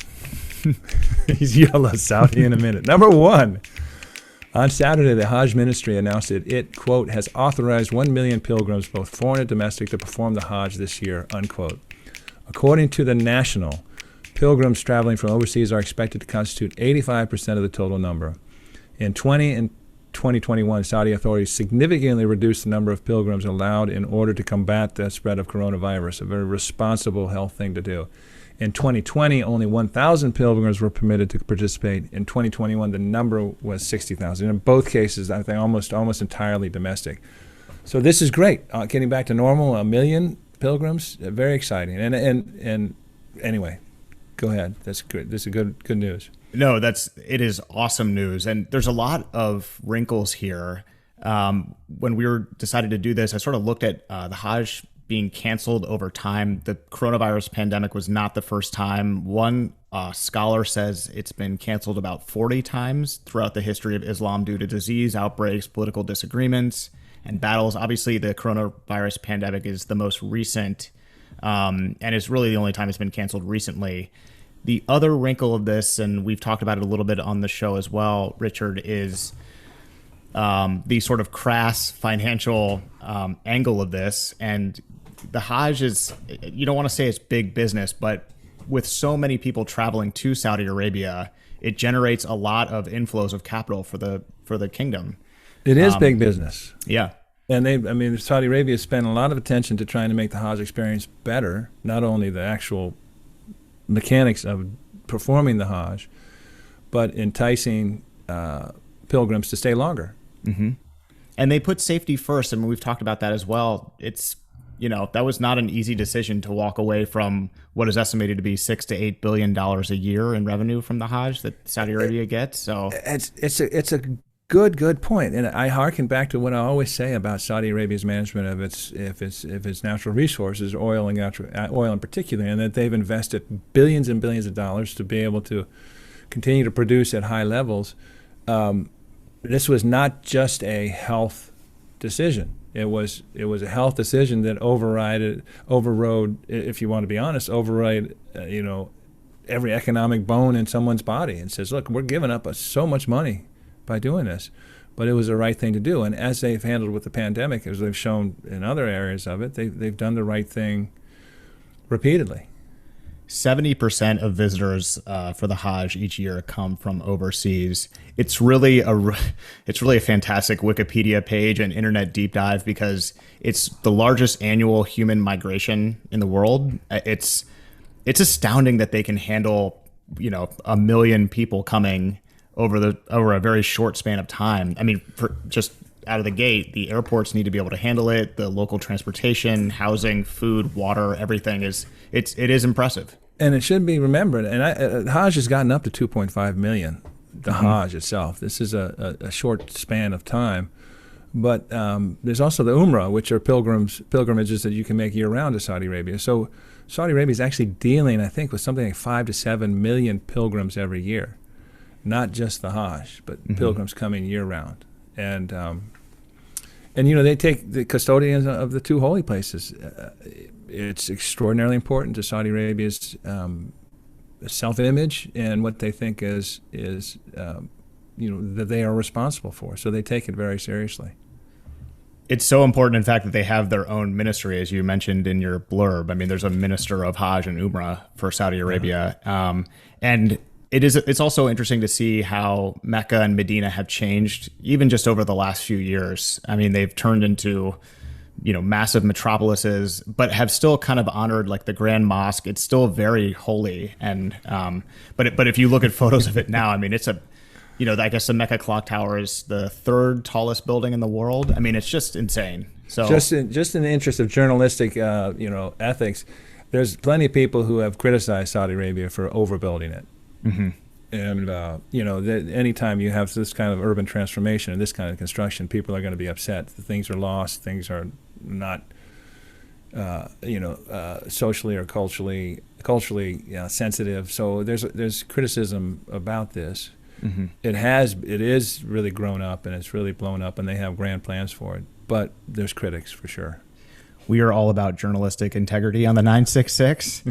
He's Yallah Saudi in a minute. Number 1. On Saturday, the Hajj Ministry announced that it, quote, has authorized 1 million pilgrims, both foreign and domestic, to perform the Hajj this year, unquote. According to The National, pilgrims traveling from overseas are expected to constitute 85% of the total number. In 2021, Saudi authorities significantly reduced the number of pilgrims allowed in order to combat the spread of coronavirus, a very responsible health thing to do. In 2020, only 1,000 pilgrims were permitted to participate. In 2021, the number was 60,000. In both cases, I think almost entirely domestic. So this is great. Getting back to normal, 1 million pilgrims, very exciting. And anyway, go ahead. That's good. This is good news. No, it is awesome news. And there's a lot of wrinkles here. When we decided to do this, I sort of looked at the Hajj being canceled over time. The coronavirus pandemic was not the first time. One scholar says it's been canceled about 40 times throughout the history of Islam due to disease, outbreaks, political disagreements, and battles. Obviously, the coronavirus pandemic is the most recent, and it's really the only time it's been canceled recently. The other wrinkle of this, and we've talked about it a little bit on the show as well, Richard, is the sort of crass financial angle of this. And the Hajj is, you don't want to say it's big business, but with so many people traveling to Saudi Arabia, it generates a lot of inflows of capital for the kingdom. It is big business. Yeah. And Saudi Arabia spent a lot of attention to trying to make the Hajj experience better, not only the actual mechanics of performing the Hajj, but enticing pilgrims to stay longer. Mm-hmm. And they put safety first. I mean, we've talked about that as well. It's, that was not an easy decision to walk away from what is estimated to be $6 to $8 billion a year in revenue from the Hajj that Saudi Arabia gets. So it's a good point, and I hearken back to what I always say about Saudi Arabia's management of its natural resources, oil in particular, and that they've invested billions and billions of dollars to be able to continue to produce at high levels. This was not just a health decision. It was a health decision that overrode, if you want to be honest, every economic bone in someone's body and says, look, we're giving up so much money by doing this. But it was the right thing to do. And as they've handled with the pandemic, as they've shown in other areas of it, they've done the right thing repeatedly. 70% of visitors for the Hajj each year come from overseas. It's really a fantastic Wikipedia page and internet deep dive because it's the largest annual human migration in the world. It's astounding that they can handle, 1 million people coming over a very short span of time. I mean, for just out of the gate, the airports need to be able to handle it. The local transportation, housing, food, water, everything it is impressive. And it should be remembered. And Hajj has gotten up to 2.5 million. The Hajj itself. This is a short span of time, but there's also the Umrah, which are pilgrimages that you can make year round to Saudi Arabia. So Saudi Arabia is actually dealing, I think, with something like 5 to 7 million pilgrims every year, not just the Hajj, but pilgrims coming year round. And they take the custodians of the two holy places. It's extraordinarily important to Saudi Arabia's self-image and what they think is that they are responsible for. So they take it very seriously. It's so important, in fact, that they have their own ministry, as you mentioned in your blurb. I mean, there's a minister of Hajj and Umrah for Saudi Arabia, and it's also interesting to see how Mecca and Medina have changed, even just over the last few years. I mean, they've turned into, massive metropolises, but have still kind of honored like the Grand Mosque. It's still very holy, and but if you look at photos of it now, I mean, it's I guess the Mecca clock tower is the third tallest building in the world. I mean, it's just insane. So just in the interest of journalistic, ethics, there's plenty of people who have criticized Saudi Arabia for overbuilding it. Mm-hmm. And anytime you have this kind of urban transformation and this kind of construction, people are going to be upset. Things are lost. Things are not, socially or culturally sensitive. So there's criticism about this. Mm-hmm. It is really grown up and it's really blown up, and they have grand plans for it. But there's critics for sure. We are all about journalistic integrity on the 966.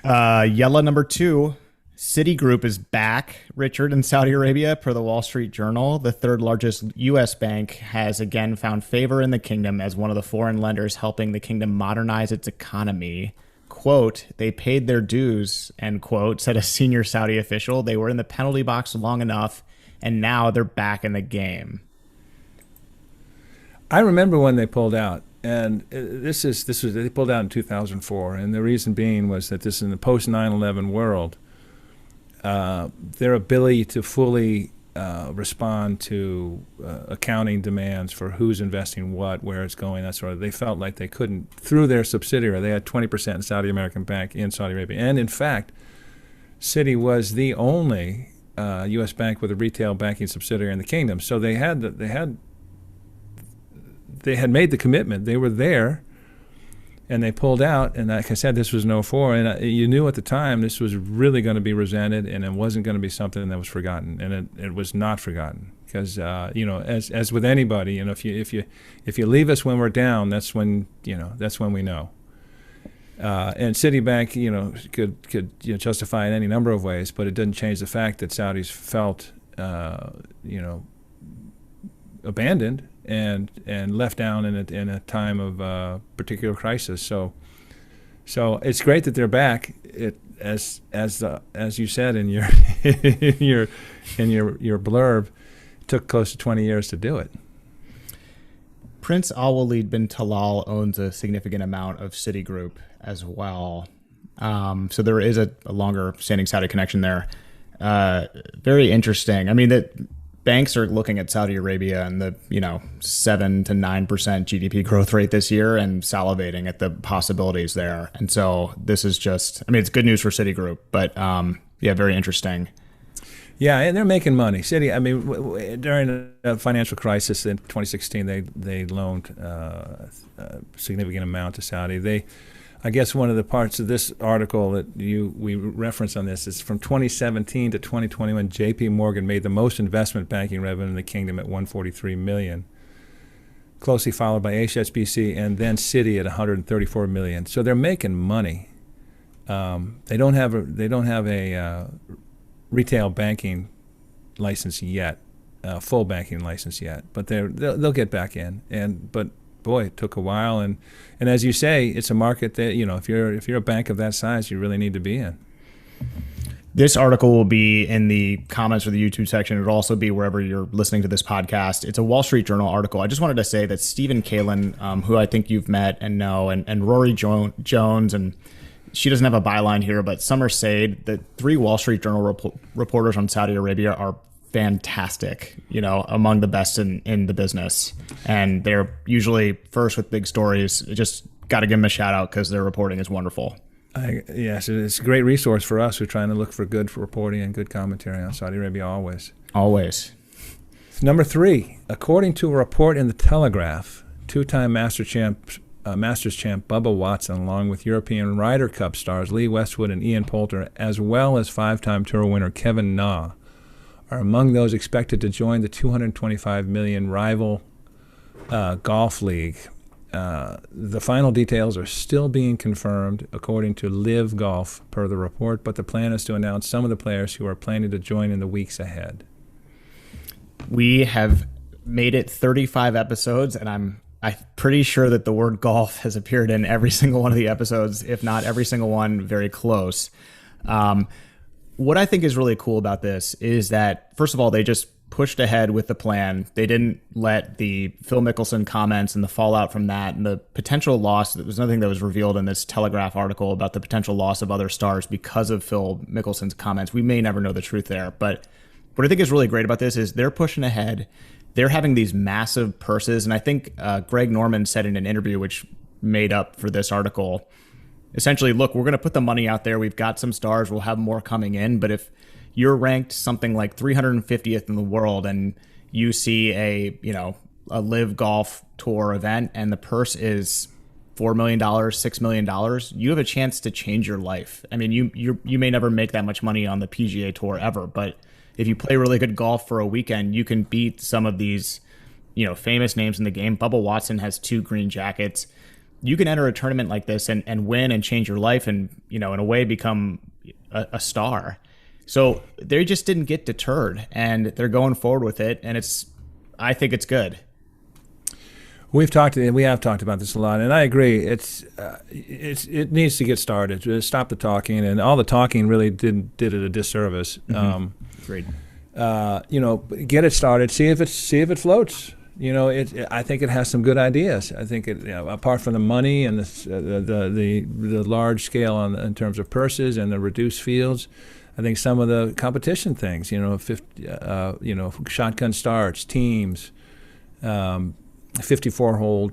Yallah number 2. Citigroup is back, Richard, in Saudi Arabia, per the Wall Street Journal. The third largest U.S. bank has again found favor in the kingdom as one of the foreign lenders helping the kingdom modernize its economy. Quote, they paid their dues, end quote, said a senior Saudi official. They were in the penalty box long enough, and now they're back in the game. I remember when they pulled out. And they pulled out in 2004, and the reason being was that this is in the post 9/11 world. Their ability to fully respond to accounting demands for who's investing what, where it's going, that sort of. They felt like they couldn't through their subsidiary. They had 20% in Saudi American Bank in Saudi Arabia, and in fact, Citi was the only U.S. bank with a retail banking subsidiary in the kingdom. So they had made the commitment. They were there, and they pulled out. And like I said, this was in 2004, and you knew at the time this was really going to be resented, and it wasn't going to be something that was forgotten, and it was not forgotten. Because as with anybody, if you leave us when we're down, that's when we know. And Citibank, could justify it in any number of ways, but it doesn't change the fact that Saudis felt abandoned and left down in a time of particular crisis. So it's great that they're back. As you said in your your blurb, it took close to 20 years to do it. Prince Al-Walid bin Talal owns a significant amount of Citigroup as well. So there is a longer standing Saudi connection there. Very interesting. I mean, that banks are looking at Saudi Arabia and the 7 to 9% GDP growth rate this year and salivating at the possibilities there. And so this is just, it's good news for Citigroup, but very interesting. Yeah, and they're making money. Citi, during the financial crisis in 2016, they loaned a significant amount to Saudi. I guess one of the parts of this article that we reference on this is from 2017 to 2021, J.P. Morgan made the most investment banking revenue in the kingdom at $143 million, closely followed by HSBC and then Citi at $134 million. So they're making money. They don't have a retail banking license yet, full banking license yet, but they'll get back in. But boy, it took a while, and as you say, it's a market that if you're a bank of that size, you really need to be in. This article will be in the comments for the YouTube section. It'll also be wherever you're listening to this podcast. It's a Wall Street Journal article. I just wanted to say that Stephen Kalin, who I think you've met and know, and Rory Jones, and she doesn't have a byline here, but Summer Said, the 3 Wall Street Journal reporters on Saudi Arabia are fantastic, among the best in the business. And they're usually first with big stories. Just got to give them a shout out because their reporting is wonderful. Yes, it's a great resource for us who are trying to look for good reporting and good commentary on Saudi Arabia always. Always. Number 3, according to a report in The Telegraph, 2-time Masters champ Bubba Watson, along with European Ryder Cup stars Lee Westwood and Ian Poulter, as well as 5-time Tour winner Kevin Na, are among those expected to join the $225 million rival golf league. The final details are still being confirmed, according to Live Golf, per the report, but the plan is to announce some of the players who are planning to join in the weeks ahead. We have made it 35 episodes, and I'm pretty sure that the word golf has appeared in every single one of the episodes, if not every single one, very close. What I think is really cool about this is that, first of all, they just pushed ahead with the plan. They didn't let the Phil Mickelson comments and the fallout from that and the potential loss. There was nothing that was revealed in this Telegraph article about the potential loss of other stars because of Phil Mickelson's comments. We may never know the truth there. But what I think is really great about this is they're pushing ahead. They're having these massive purses. And I think Greg Norman said in an interview, which made up for this article, essentially, look, we're going to put the money out there. We've got some stars. We'll have more coming in. But if you're ranked something like 350th in the world and you see a Live Golf Tour event and the purse is $4 million, $6 million, you have a chance to change your life. I mean, you may never make that much money on the PGA Tour ever, but if you play really good golf for a weekend, you can beat some of these, famous names in the game. Bubba Watson has 2 green jackets. You can enter a tournament like this and win and change your life and, in a way become a star. So they just didn't get deterred, and they're going forward with it, and I think it's good. We have talked about this a lot, and I agree. It needs to get started. Stop the talking, and all the talking really did it a disservice. Agreed. Get it started. See if it floats. I think it has some good ideas. I think apart from the money and the large scale in terms of purses and the reduced fields, I think some of the competition things, shotgun starts, teams, 54-hole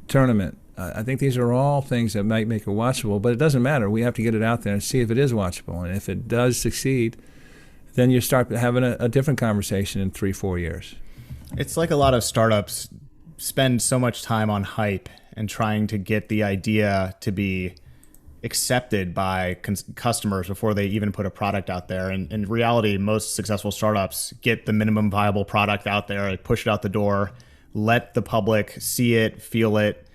tournament. I think these are all things that might make it watchable, but it doesn't matter. We have to get it out there and see if it is watchable. And if it does succeed, then you start having a different conversation in 3-4 years. It's like a lot of startups spend so much time on hype and trying to get the idea to be accepted by customers before they even put a product out there. And in reality, most successful startups get the minimum viable product out there, push it out the door, let the public see it, feel it,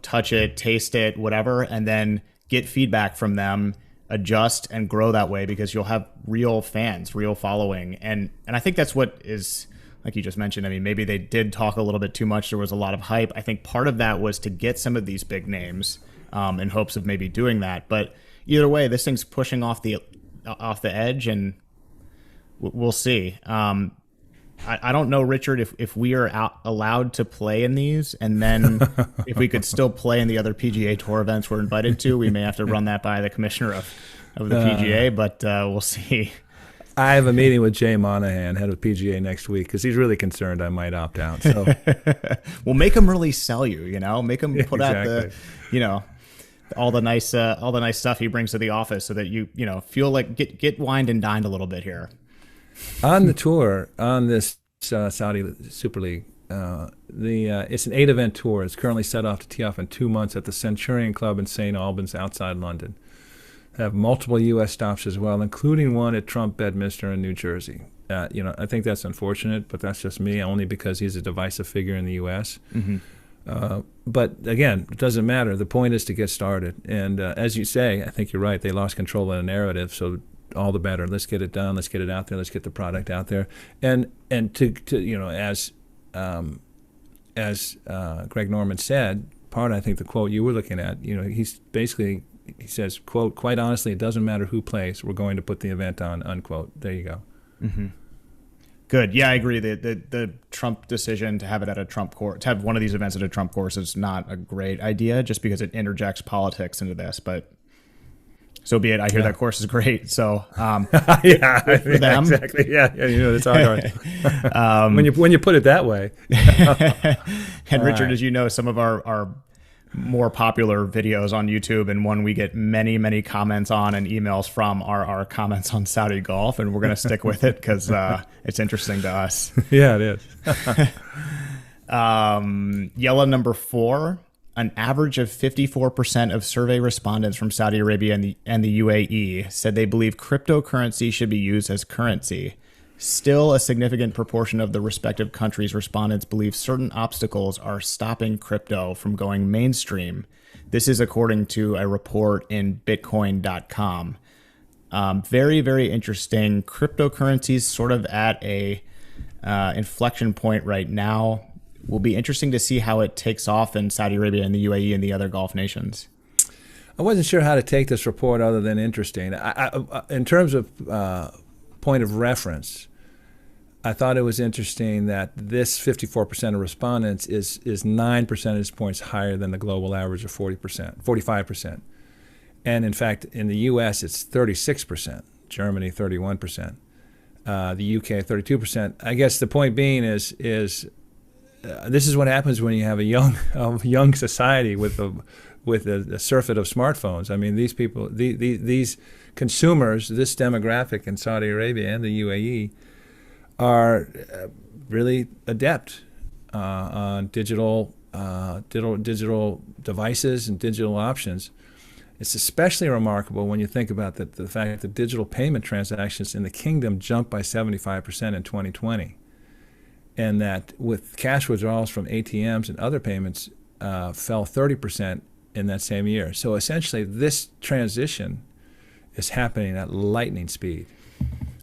touch it, taste it, whatever, and then get feedback from them, adjust and grow that way, because you'll have real fans, real following. And I think that's what is, like you just mentioned, I mean, maybe they did talk a little bit too much. There was a lot of hype. I think part of that was to get some of these big names in hopes of maybe doing that. But either way, this thing's pushing off the edge, and we'll see. I don't know, Richard, if we are allowed to play in these, and then if we could still play in the other PGA Tour events we're invited to. We may have to run that by the commissioner of the PGA, but we'll see. I have a meeting with Jay Monahan, head of PGA, next week, because he's really concerned I might opt out. So, well, make him really sell you. Make him put out all the nice stuff he brings to the office, so that you feel like get wined and dined a little bit here. On the tour, on this Saudi Super League, it's an 8-event tour. It's currently set off to tee off in 2 months at the Centurion Club in St. Albans, outside London. They have multiple U.S. stops as well, including one at Trump Bedminster in New Jersey. I think that's unfortunate, but that's just me, only because he's a divisive figure in the U.S. Mm-hmm. But again, it doesn't matter. The point is to get started. And as you say, I think you're right. They lost control of the narrative. So all the better. Let's get it done. Let's get it out there. Let's get the product out there. And to as Greg Norman said, part I think the quote you were looking at, he says, quote, "Quite honestly, it doesn't matter who plays. We're going to put the event on," unquote. There you go. Mm-hmm. Good. Yeah, I agree. The Trump decision to have it at a Trump course, to have one of these events at a Trump course, is not a great idea, just because it interjects politics into this. But so be it. I hear that course is great. So yeah, for them, exactly. Yeah, that's hard. When you put it that way. And Richard, as you know, some of our more popular videos on YouTube, and one we get many, many comments on and emails from, are our comments on Saudi Gulf, and we're going to stick with it because it's interesting to us. Yeah, it is. Yallah number 4, an average of 54% of survey respondents from Saudi Arabia and the UAE said they believe cryptocurrency should be used as currency. Still, a significant proportion of the respective countries' respondents believe certain obstacles are stopping crypto from going mainstream. This is according to a report in Bitcoin.com. Very, very interesting. Cryptocurrencies sort of at a inflection point right now. Will be interesting to see how it takes off in Saudi Arabia and the UAE and the other Gulf nations. I wasn't sure how to take this report other than interesting. In terms of point of reference, I thought it was interesting that this 54% of respondents is 9 percentage points higher than the global average of 45%. And in fact, in the U.S., it's 36%, Germany 31%, the UK 32%. I guess the point being is this is what happens when you have a young society with a surfeit of smartphones. I mean, these people, these consumers, this demographic in Saudi Arabia and the UAE are really adept on digital devices and digital options. It's especially remarkable when you think about the fact that digital payment transactions in the kingdom jumped by 75% in 2020, and that with cash withdrawals from ATMs and other payments fell 30% in that same year. So essentially, this transition is happening at lightning speed.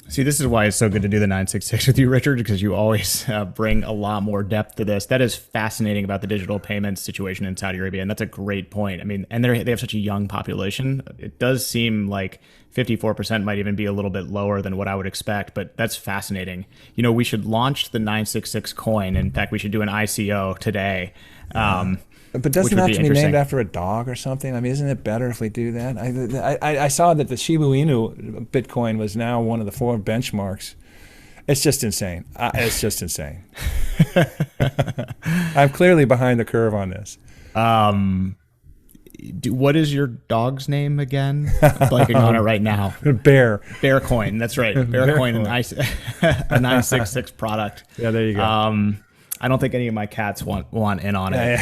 See, this is why it's so good to do the 966 with you, Richard, because you always bring a lot more depth to this. That is fascinating about the digital payments situation in Saudi Arabia, and that's a great point. I mean, and they have such a young population. It does seem like 54% might even be a little bit lower than what I would expect, but that's fascinating. We should launch the 966 coin. In fact, we should do an ICO today. But doesn't it have to be named after a dog or something? I mean, isn't it better if we do that? I saw that the Shiba Inu Bitcoin was now one of the 4 benchmarks. It's just insane. It's just insane. I'm clearly behind the curve on this. What is your dog's name again? I'm blanking on it right now. Bear Coin. That's right. Bear Coin, a 966 product. Yeah, there you go. I don't think any of my cats want in on it,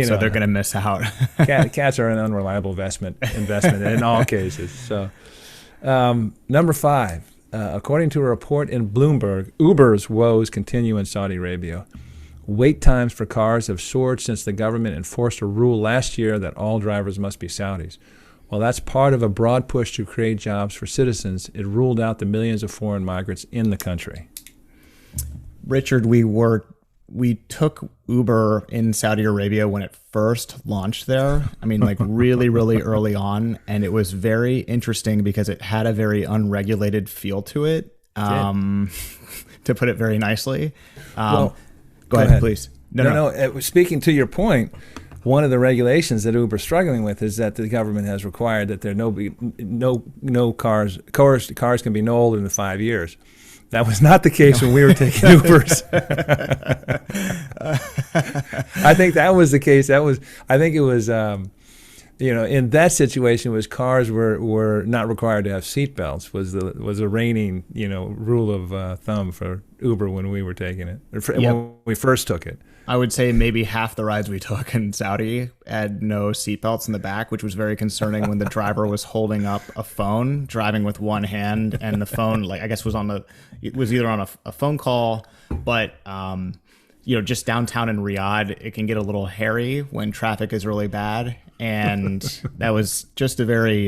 so they're going to miss out. Cats are an unreliable investment in all cases. So, number 5, according to a report in Bloomberg, Uber's woes continue in Saudi Arabia. Wait times for cars have soared since the government enforced a rule last year that all drivers must be Saudis. While that's part of a broad push to create jobs for citizens, it ruled out the millions of foreign migrants in the country. Richard, we took Uber in Saudi Arabia when it first launched there. I mean, like really, really early on. And it was very interesting because it had a very unregulated feel to it, to put it very nicely. Go ahead, please. No. Speaking to your point, one of the regulations that Uber's struggling with is that the government has required that there no cars can be no older than 5 years. That was not the case when we were taking Ubers. I think that was the case. I think it was, in that situation, was cars were not required to have seatbelts. Was a reigning, rule of thumb for Uber when we were taking it, when we first took it. I would say maybe half the rides we took in Saudi had no seatbelts in the back, which was very concerning when the driver was holding up a phone, driving with one hand, and the phone, it was either on a phone call, but just downtown in Riyadh, it can get a little hairy when traffic is really bad. And that was just a very,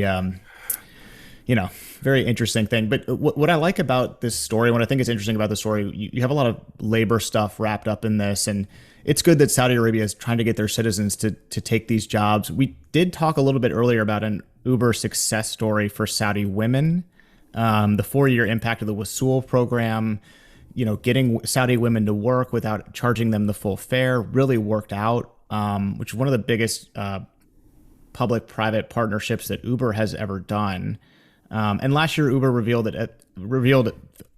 very interesting thing. But what I like about this story, what I think is interesting about the story, you have a lot of labor stuff wrapped up in this. And it's good that Saudi Arabia is trying to get their citizens to take these jobs. We did talk a little bit earlier about an Uber success story for Saudi women, the 4-year impact of the Wasool program. Getting Saudi women to work without charging them the full fare really worked out, which is one of the biggest public-private partnerships that Uber has ever done. And last year, Uber revealed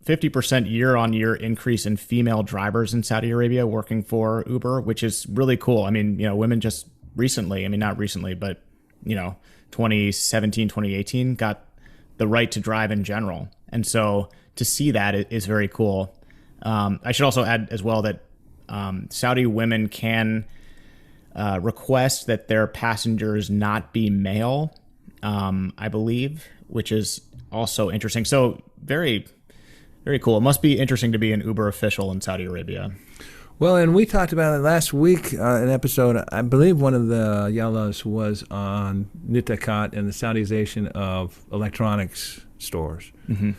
50% year-on-year increase in female drivers in Saudi Arabia working for Uber, which is really cool. I mean, women just recently, not recently, but 2017, 2018 got the right to drive in general. And so to see that is very cool. I should also add as well that Saudi women can request that their passengers not be male, I believe, which is also interesting. So very, very cool. It must be interesting to be an Uber official in Saudi Arabia. Well, and we talked about it last week, an episode, I believe one of the Yallahs was on Nitakat and the Saudization of electronics stores. Mm-hmm.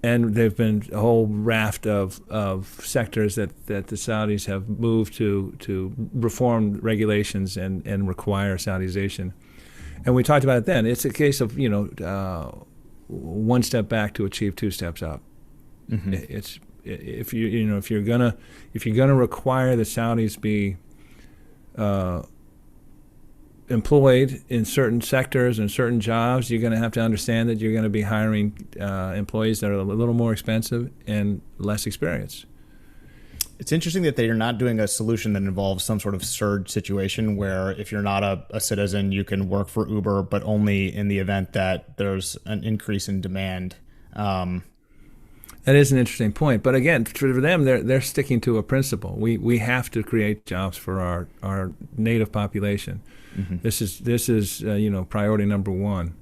And there've been a whole raft of sectors that the Saudis have moved to reform regulations and require Saudization. And we talked about it then. It's a case of one step back to achieve 2 steps up. Mm-hmm. If you're gonna require the Saudis be employed in certain sectors and certain jobs, you're going to have to understand that you're going to be hiring employees that are a little more expensive and less experienced. It's interesting that they are not doing a solution that involves some sort of surge situation where if you're not a citizen, you can work for Uber, but only in the event that there's an increase in demand. That is an interesting point. But again, for them, they're sticking to a principle. We have to create jobs for our native population. Mm-hmm. This is priority number one.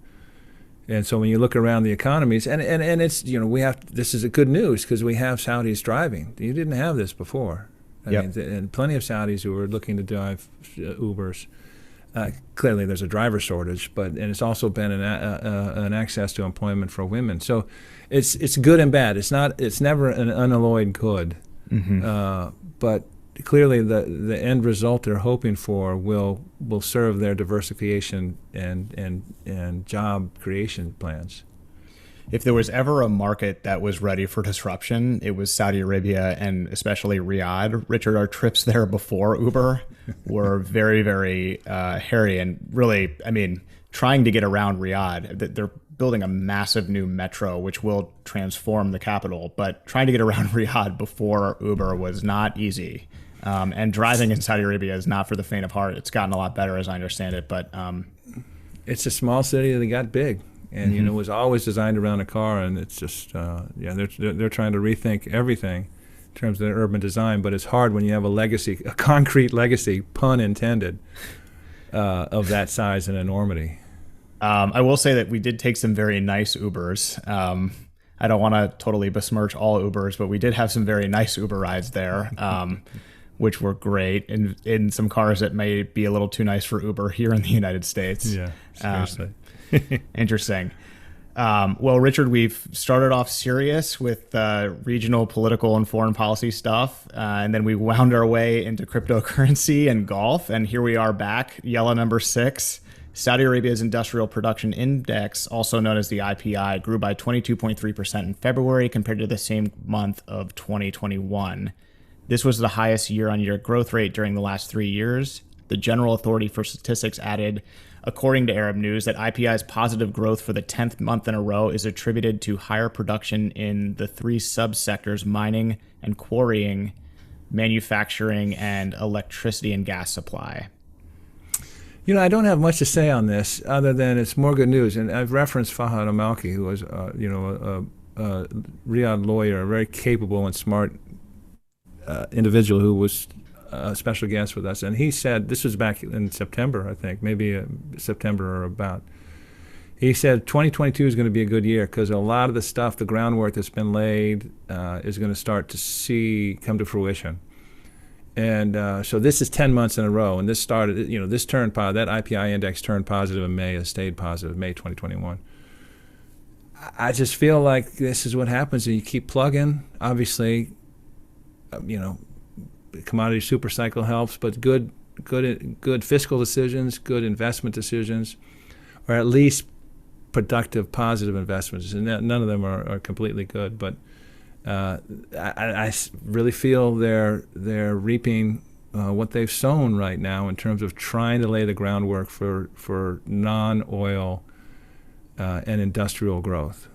And so when you look around the economies, and it's this is a good news because we have Saudis driving. You didn't have this before. I mean, and plenty of Saudis who are looking to drive Ubers. Clearly, there's a driver shortage, and it's also been an access to employment for women. So it's good and bad. It's never an unalloyed good. Mm-hmm. But clearly, the end result they're hoping for will serve their diversification and job creation plans. If there was ever a market that was ready for disruption, it was Saudi Arabia and especially Riyadh. Richard, our trips there before Uber were very, very hairy and really, trying to get around Riyadh. They're building a massive new metro, which will transform the capital. But trying to get around Riyadh before Uber was not easy. And driving in Saudi Arabia is not for the faint of heart. It's gotten a lot better, as I understand it. But it's a small city that got big. And it was always designed around a car, and it's just they're trying to rethink everything in terms of their urban design. But it's hard when you have a concrete legacy, pun intended, of that size and enormity. I will say that we did take some very nice Ubers. I don't want to totally besmirch all Ubers, but we did have some very nice Uber rides there, which were great, in some cars that may be a little too nice for Uber here in the United States. Yeah, seriously. Interesting. Well, Richard, we've started off serious with regional political and foreign policy stuff, and then we wound our way into cryptocurrency and golf, and here we are back, Yallah number 6. Saudi Arabia's Industrial Production Index, also known as the IPI, grew by 22.3% in February compared to the same month of 2021. This was the highest year-on-year growth rate during the last 3 years. The General Authority for Statistics added, according to Arab News, that IPI's positive growth for the 10th month in a row is attributed to higher production in the 3 subsectors: mining and quarrying, manufacturing, and electricity and gas supply. I don't have much to say on this other than it's more good news. And I've referenced Fahad Amalki, who was, a Riyadh lawyer, a very capable and smart individual who was a special guest with us. And he said, this was back in September, I think, maybe September or about. He said 2022 is going to be a good year because a lot of the stuff, the groundwork that's been laid, is going to start to come to fruition. And so this is 10 months in a row, and this started, this turned positive. That IPI index turned positive in May, has stayed positive, May 2021. I just feel like this is what happens, and you keep plugging. Obviously, commodity super cycle helps, but good fiscal decisions, good investment decisions, or at least productive, positive investments. And none of them are completely good, but I really feel they're reaping what they've sown right now in terms of trying to lay the groundwork for non-oil and industrial growth.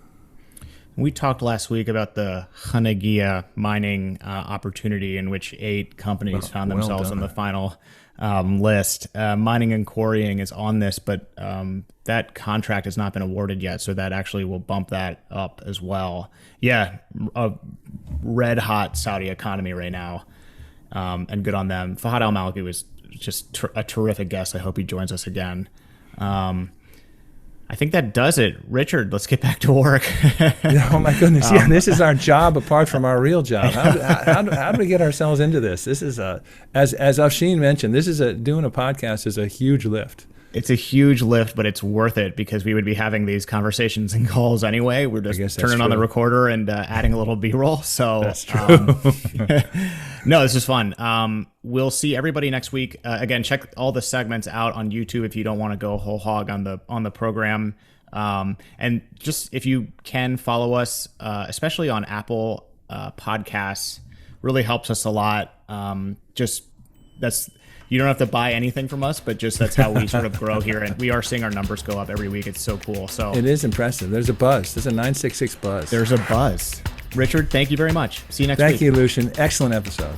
We talked last week about the Hanagia mining opportunity, in which 8 companies found themselves on the final list. Mining and quarrying is on this, but that contract has not been awarded yet, so that actually will bump that up as well. Yeah, a red-hot Saudi economy right now, and good on them. Fahad Al-Maliki was just a terrific guest. I hope he joins us again. I think that does it. Richard, let's get back to work. Oh, my goodness. Yeah, this is our job apart from our real job. How do we get ourselves into this? This is, as Afshin mentioned, doing a podcast is a huge lift. It's a huge lift, but it's worth it because we would be having these conversations and calls anyway. We're just turning on the recorder and adding a little B-roll. So that's true. No, this is fun. We'll see everybody next week. Again, check all the segments out on YouTube if you don't want to go whole hog on the program. And just if you can follow us, especially on Apple Podcasts, really helps us a lot. You don't have to buy anything from us, but just that's how we sort of grow here. And we are seeing our numbers go up every week. It's so cool. So it is impressive. There's a buzz. There's a 966 buzz. There's a buzz. Richard, thank you very much. See you next week. Thank you, Lucian. Excellent episode.